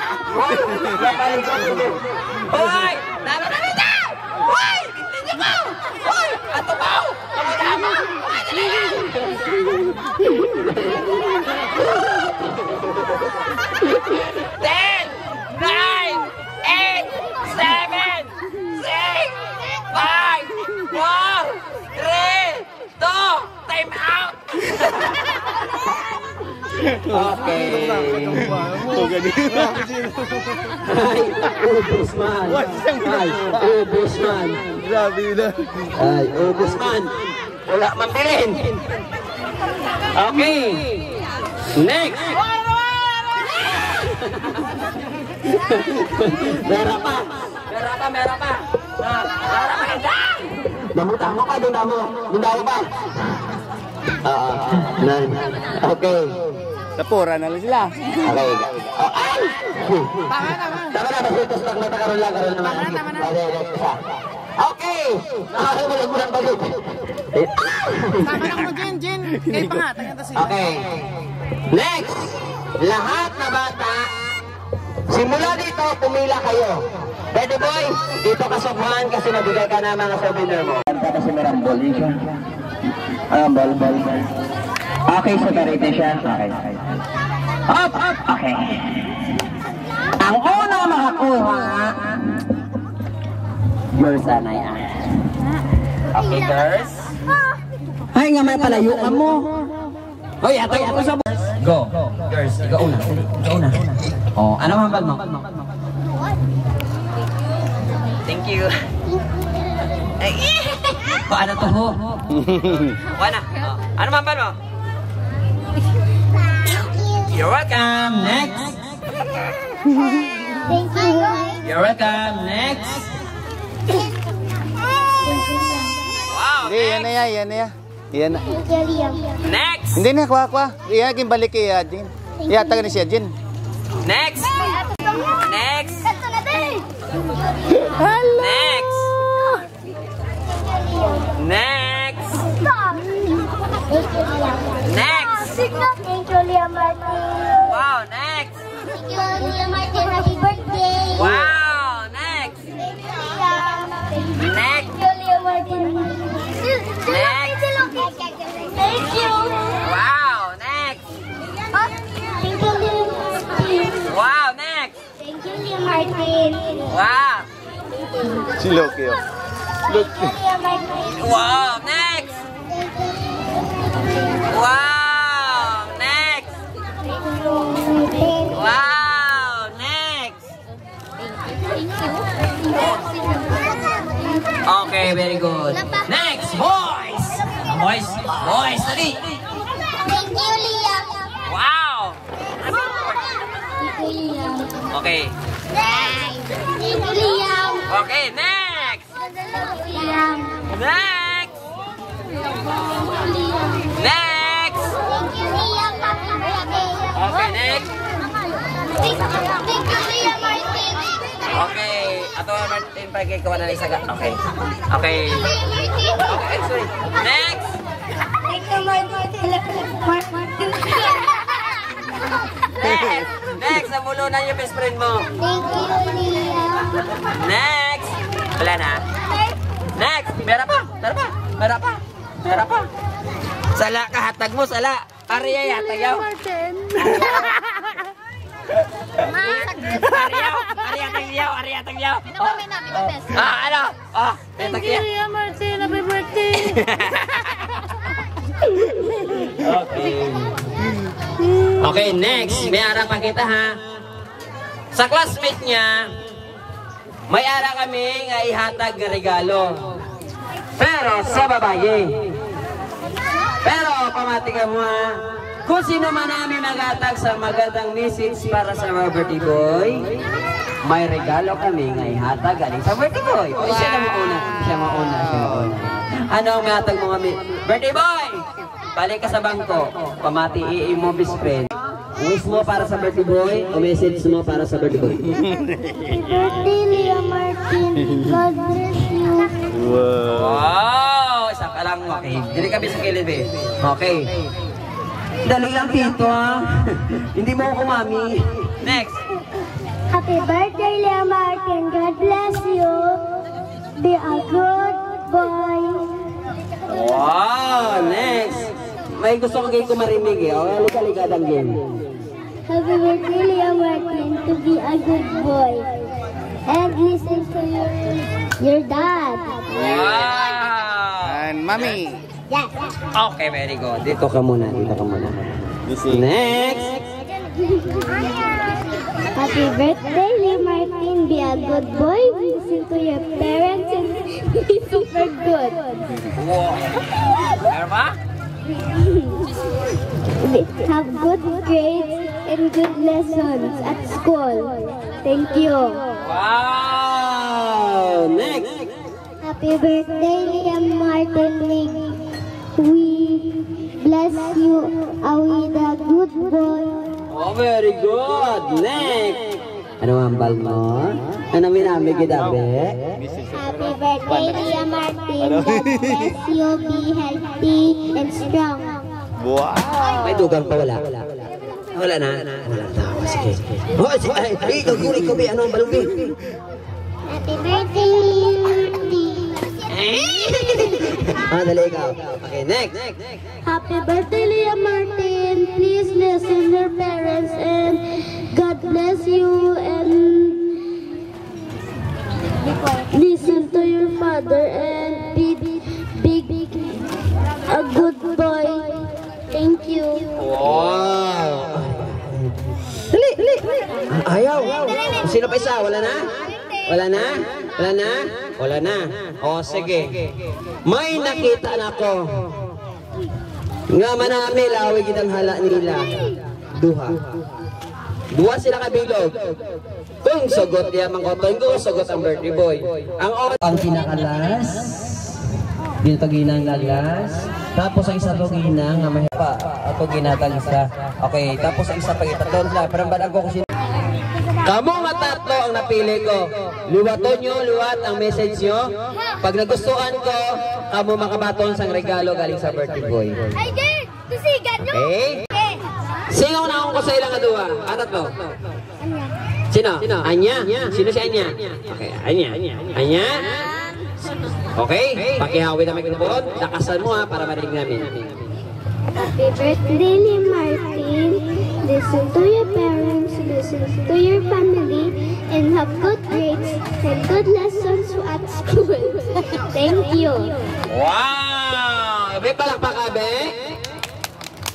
Hoy! Tama na! Hoy! Hindi niyo ba? Hoy! Ato ba? Tama! Hoy! Dali lang! 10, 9, 8, 7, 6, 5, 4, 3, 2, time out! Okay. Ubus man. Grabe na. Ubus man. Wala mabilin. Okay. Next. Meron pa. Damo ka, damo pa. Okay. Tapura na lang sila. Okay. Ay! Tama na, basitos pag may karoon naman. Okay! Nakakamulag mo ng bagot. Tama na mo, Jen. Kayo pa nga, tangyan si. Okay. Next! Lahat na bata, simula dito, pumila kayo. Pwede boy, dito ka sugman kasi nabigay ka na mga souvenir mo. Kanta kasi may rambol siya. Rambol. Okay, separate siya. Okay. Up! Okay. Ang unang makakuha, girls anay. Okay, girls. Ay nga may palayo ka mo. Hoy, atay ako sa boss. Go. Girls, ikaw una. Oh, ano mambal mo? Thank you. Paano to ho? Wala. Ano mambal mo? You're welcome. Next. Thank you. You're welcome. Next. Wow. Hindi, yan na. Next. Hindi na, kuha. Iyan, kimbalik kay Jin. Iyatag na siya, Jin. Next. Next. Thank you, Leah Martin. Wow, next. Thank you, Leah Martin. Happy birthday. Wow, next. Next. Thank you, Leah Martin. Next. Thank you. Wow, next. Thank you, Leah Martin. Wow, next. Thank you, Leah Martin. Wow. Si Loki. Thank you, Leah Martin. Wow, next. Wow, next. Wow, next. Okay, very good. Next, boys. Boys, dali. Thank you, Leah. Wow. Thank you, Leah. Okay. Thank you, Leah. Okay, next! Next! Next! Okay, next! Okay, ato Martin pagkikawa na isa ka. Okay. Okay. Okay, sorry. Next! Next! Next! Nabulunan yung best friend mo. Next! Wala na. Next! Meron pa! Meron pa! Meron pa! Meron pa! Sala kahatag mo, sala! Ariya yatag yaw! Ariya tagyaw! Ariya tagyaw! Ano? Thank you, Ria Martin. Happy birthday! Okay. Okay, next. May ara pa kita ha. Sa classmate niya, may ara kami nga ihatag nga regalo. Pero sa babae. Pero pamati ka mo ha. Kung sino man namin maghatag sa magandang message para sa birthday boy, may regalo kami nga ihatag galing sa birthday boy. O siya na mauna. Siya mauna. Ano ang ihatag mo kami? Birthday boy! Balik ka sa bangko. Pamati mo best friend. Wish mo para sa birthday boy o message mo para sa birthday boy? Happy birthday, Ria Martin. God bless you. Wow! Isa ka lang. Okay. Dili kami sa kilid eh. Okay. Dali lang dito ha. Hindi mo ako mami. Next. Happy birthday, Ria Martin. God bless you. Be a good boy. Wow! Next. May gusto ko kayo marinig eh. O, liga-ligad ang game. Happy birthday, Ria Martin, to be a good boy. And listen to your dad. Wow! And mommy. Yes. Okay, very good. Dito ka muna. Next. Happy birthday, Ria Martin. Be a good boy. Listen to your parents and be super good. Wow. Meron pa? Have good grades and good lessons at school. Thank you. Wow! Next. Happy birthday, Ria Martin. We bless you with a good boy. Oh, very good. Next. Ano ang bal mo? Ano minami kita, be? Happy birthday, Ria Martin. God bless you. Be healthy and strong. Wow! May dugang pa wala? Wala na? Wala na. Sige. Oh, sige. Ay, ikaw, be. Ano ang balong, be? Happy birthday, Martin. Dali ikaw. Okay, next. Happy birthday, Ria Martin. Please listen to your parents and God bless you and listen to your father and be a good boy. Thank you. Wow! Dali! Ayaw! Sino pa isa? Wala na? Wala na? O, sige. May nakita na ko. Nga manami, lawig kitang hala nila. Duha sila kabilog. Kung sagot niya mangkotoy ko, sagot ang birthday boy. Ang pinakalas, dito ginang lalas. Tapos ang isa to ginang nga mahipa. Ato ginatag isa. Okay, tapos ang isa pa itatlo sila. Parang badag ko kasi. Kamu nga tatlo ang napili ko. Liwaton nyo, liwat ang message nyo. Pag nagustuhan ko, kamu makabaton sang regalo galing sa birthday boy. Ay, din! Tusigan nyo! Okay? Singaw na akong ko sa ilang aduwa. Tatlo. Sino? Anya? Sino si Anya? Okay, Anya? Okay, pakihawi na mikrofon. Lakasan mo ha, para marinig namin. Happy birthday, Ria Martin. Listen to your parents, listen to your family, and have good grades and good lessons at school. Thank you. Wow! May palakpak ka, be?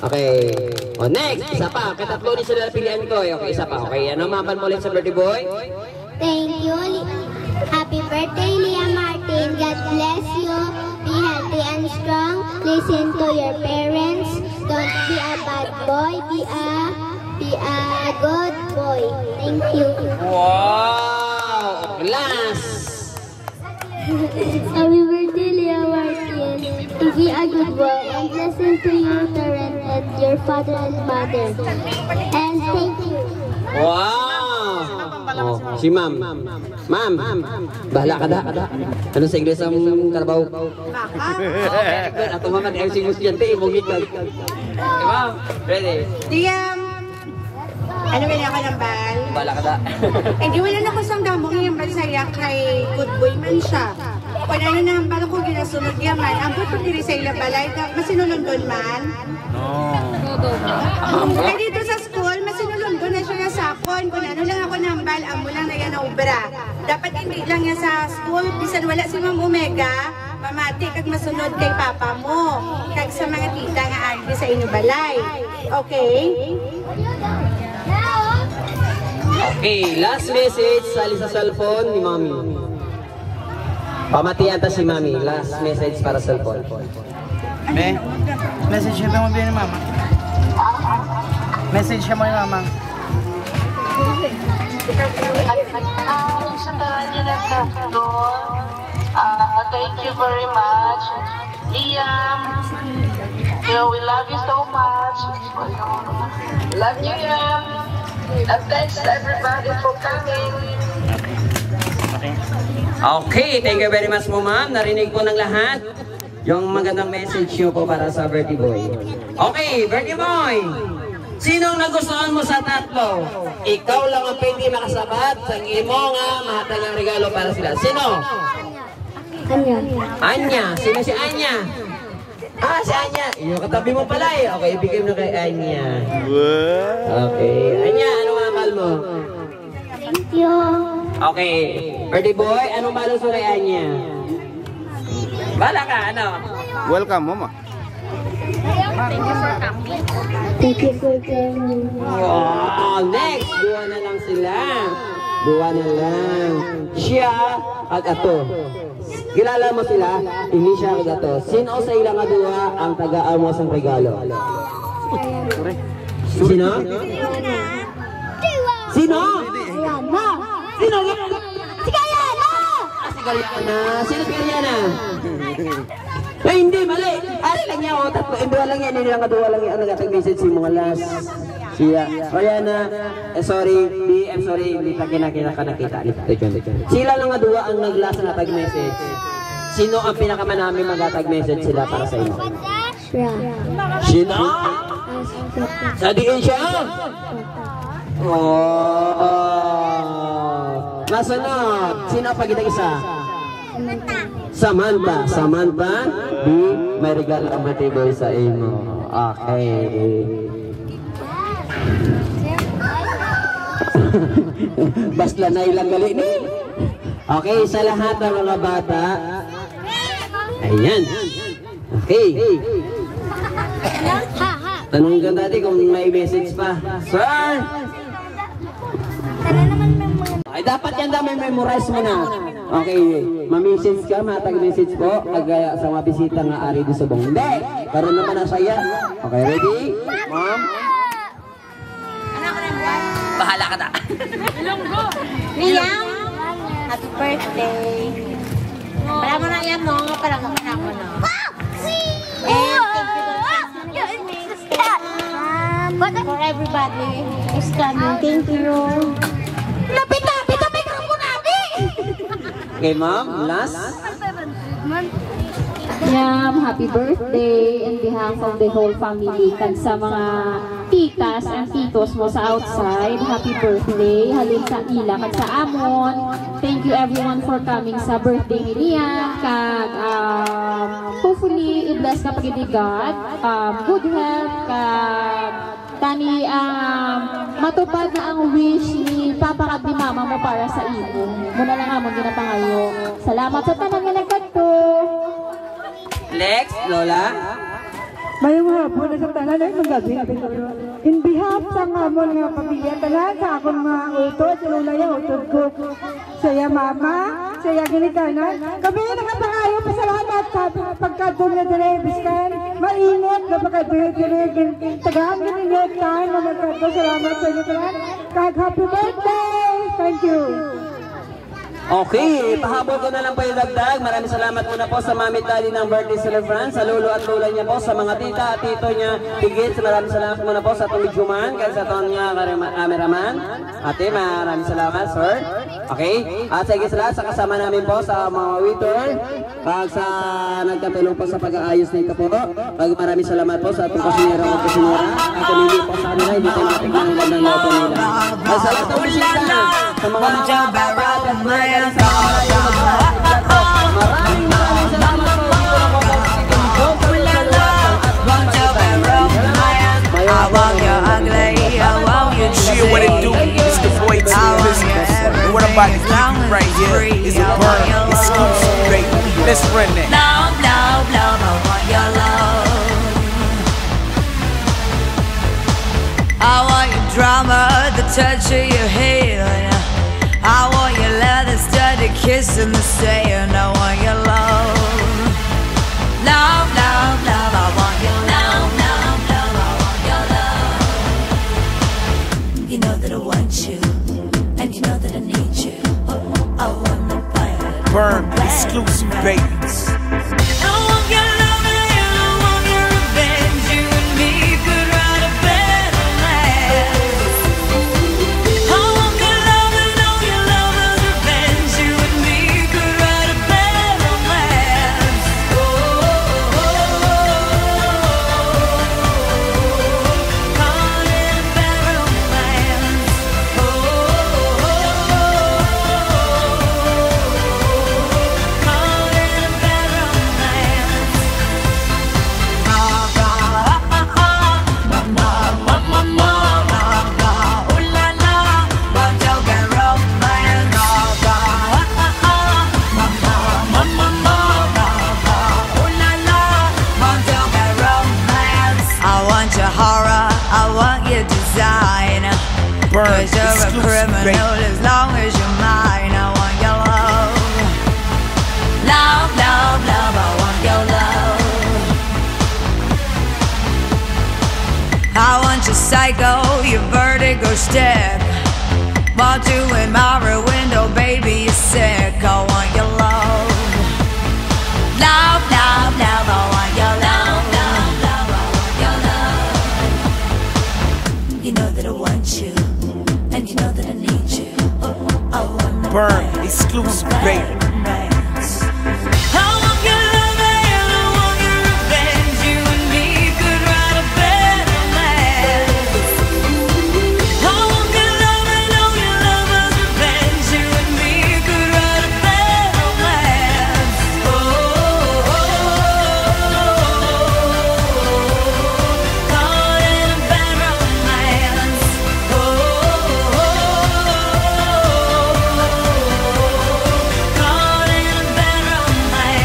Okay. O, next. Isa pa. Katatlo ni sila pilihan ko. Okay, isa pa. Okay, ano mapan mo ulit sa birthday boy? Thank you. Happy birthday, Ria Martin. God bless you. Be healthy and strong. Listen to your parents. Don't be a bad boy. Be a good boy. Thank you. Wow! Last! Happy birthday, Leah Martin. To be a good boy and listen to your parents and your father and mother. And thank you. Wow! Oh, si ma'am. Ma'am, bahala ka da. Ano sa Ingles ang karabaw? Baka. Very good. Ato ma'am, mag-MC mo siya. Ibong hikag. Okay, ma'am. Ready? Liam! Ano kaya ka ng bal? Bahala ka da. Hindi wala na ko sang damo ngayong bal saya kay good boy man siya. Kung ano na ang bal ko ginasunod niya man, ang buto diri sa ila balay, masinulundon man. Kaya dito sa school, masinulundon na siya na sakon. Kung ano lang ako ng bal, amo lang na yan na ubra. Dapat hindi lang yan sa school, bisan wala si Ma'am Omega, mamati kag masunod kay papa mo. Kag sa mga tita nga ari sa inyo balay. Okay? Okay, last message sa cellphone ni Mami. Pamatian ta si Mami. Last message para sa cellphone. Message siya mo ni Mama. Message siya mo ni Mama. Thank you very much, Liam. You know, we love you so much. Love you, Liam. And thanks everybody for coming. Okay, thank you very much po ma'am. Narinig po ng lahat yung magandang message nyo po para sa birthday boy. Okay, birthday boy! Sinong nagustuhan mo sa tatlo? Ikaw lang ang pwede makasabat sa imo nga mahatagang regalo para sila. Sino? Anya. Anya. Sino si Anya? Ah, si Anya. Yung katabi mo pala eh. Okay, ibigay mo kay Anya. Okay. Anya, ano nga mahal mo? Thank you. Okay. Birthday boy, anong mahal mo kay Anya? Bala ka, ano? Welcome, Mama. Thank you for coming. Wow, next. Dua na lang sila. Dua na lang. Siya at ato. Kilala mo sila? Hindi siya at ato. Sino sa ilang dua ang taga-amos ang regalo? Sino? Sino? Ayana. Sino? Si Kayana! Si Karyana. Sino si Karyana? Ay, hindi, mali. Ari lang niya, o. Tatlo, dua lang yan. Hindi lang kadua lang yan. Nag-message si mga last. Siya. Karyana, sorry. I'm sorry. Hindi pa kinakita. Sila lang dua ang nag-last na tag-message. Sino ang pinakamanami mag-tag-message sila para sa inyo? Sino? Sa diin siya? Nasunod. Sino ang pagkita isa? Samantha. Samantha, di may regalo ang birthday boy sa imo. Okay. Basta na ilang gali ni. Okay, sa lahat ng mga bata. Ayan. Okay. Tanong ka dati kung may message pa. Sir! Ay, dapat yan may memorize mo na. Okay, ma-message ka, matag-message po. Kagaya sa mga bisita nga ari do sa bong. Hindi! Karoon naman na saya. Okay, ready? Mom? Bahala ka na. Liam, happy birthday. Para mo na yan, no? Para mo na ako, no? And for everybody who's coming, thank you. Lapit-lapit ang microphone namin! Okay, ma'am, last. Yam, happy birthday in behalf of the whole family. Kag sa mga titas and titos mo sa outside, happy birthday. Halin sa ila kag sa amon. Thank you everyone for coming sa birthday ni Liam. Kag hopefully i-bless ka pag God. Good health kag tani matupad na ang wish ni Papa kag ni Mama mo para sa imo. Muna lang amon ginapangayo. Salamat sa tanan nga nagkadto. Lex, Lola. Mayong hapon na sa tanan ay magabi. In behalf sa amon nga pamilya tanan sa akong mga utod, sa Lola yung utod ko. Saya Mama, saya ginikanan. Kami nakapangayo, pasalamat sa pagkadun na direbiskan. Mainit na pagkadun tagaan gininit tayo na nagkadun. Salamat sa inyo tanan. Kag happy birthday! Thank you. Okay, pahabol ko na lang po yung dagdag. Maraming salamat muna po sa mami at daddy ng birthday celebrant, sa lolo at lola niya po, sa mga tita at tito niya, tigit. Maraming salamat muna po sa tumidjuman, kaya sa ton niya cameraman. Ate, maraming salamat, sir. Okay, at sa lahat, sa kasama namin po sa mga waiter, pag sa nagkatulong po sa pag-aayos na ito po. Pag maraming salamat po sa atong kasinera o kasinera, at hindi po sa kanila, hindi tayo matikman ng gandang loto nila. At sa lahat ng bisita, sa mga bata at mga I want you ugly, I want you Shit, what it do? It's the boy T business. And what I'm about to give you right here is a burn exclusive, baby. Let's run that. Love, love, love, I want your love. I want your drama, the touch of your hand. I want your leather studded kiss in the sand. I want your love. Love, love, love, I want your love. Love, love, I want your love. You know that I want you, and you know that I need you. I want the fire. Burn exclusive, babies. I want your love and I want your revenge. You and me could write a better life. I want your love and all your lover's revenge. You and me could write a better life. Oh, oh, caught in a better romance. Oh, caught in a better romance. I want your horror, I want your design. Cause you're a criminal as long as you're mine. I want your love. Love, love, love, I want your love. I want your psycho, your vertigo stick. Want you in my rear window, baby, you're sick. I want your love. Love, love, love, I want your love. Love, love, I want your love. You know that I want you, and you know that I need you. I want the Burn exclusive, baby. I want your love and I want your revenge. You and me could write a better life. I want your love and all your lover's revenge. You and me could write a better life. Oh, caught in a bad romance. Oh, caught in a bad romance.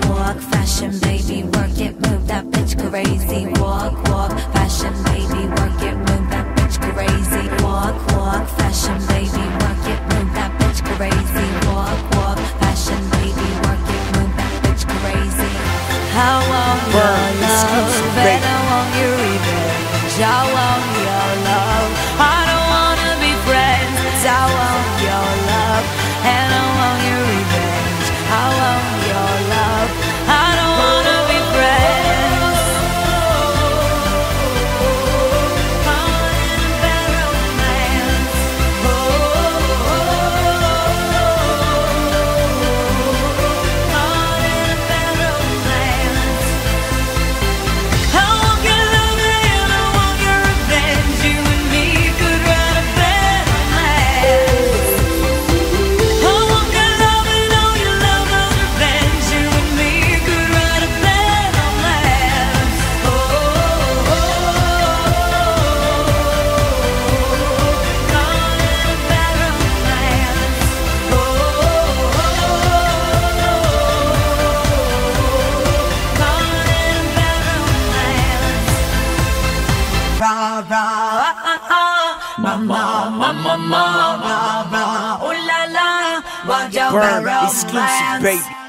Walk, fashion, baby, work it, move that bitch crazy. Walk, walk, fashion, baby, work it, move that bitch crazy. Walk, walk, fashion, baby, work it, move that bitch crazy. Walk, walk, fashion, baby, work it, move that bitch crazy. I want your love, and I want your revenge. I want your love. I don't wanna be friends. I want your love, and I want your revenge. I want your love. I don't wanna be friends. Caught in a bad romance. Caught in a bad romance. I want your love and I want your revenge. You and me could write a better life. I want your love and all your lover's revenge. You and me could write a better life. Oh, caught in a bad romance. Oh, caught in a bad romance. Ra, ra, ah, ah, ah. Ma, ma, ma, Mama, ooh la la, Burn exclusive, baby.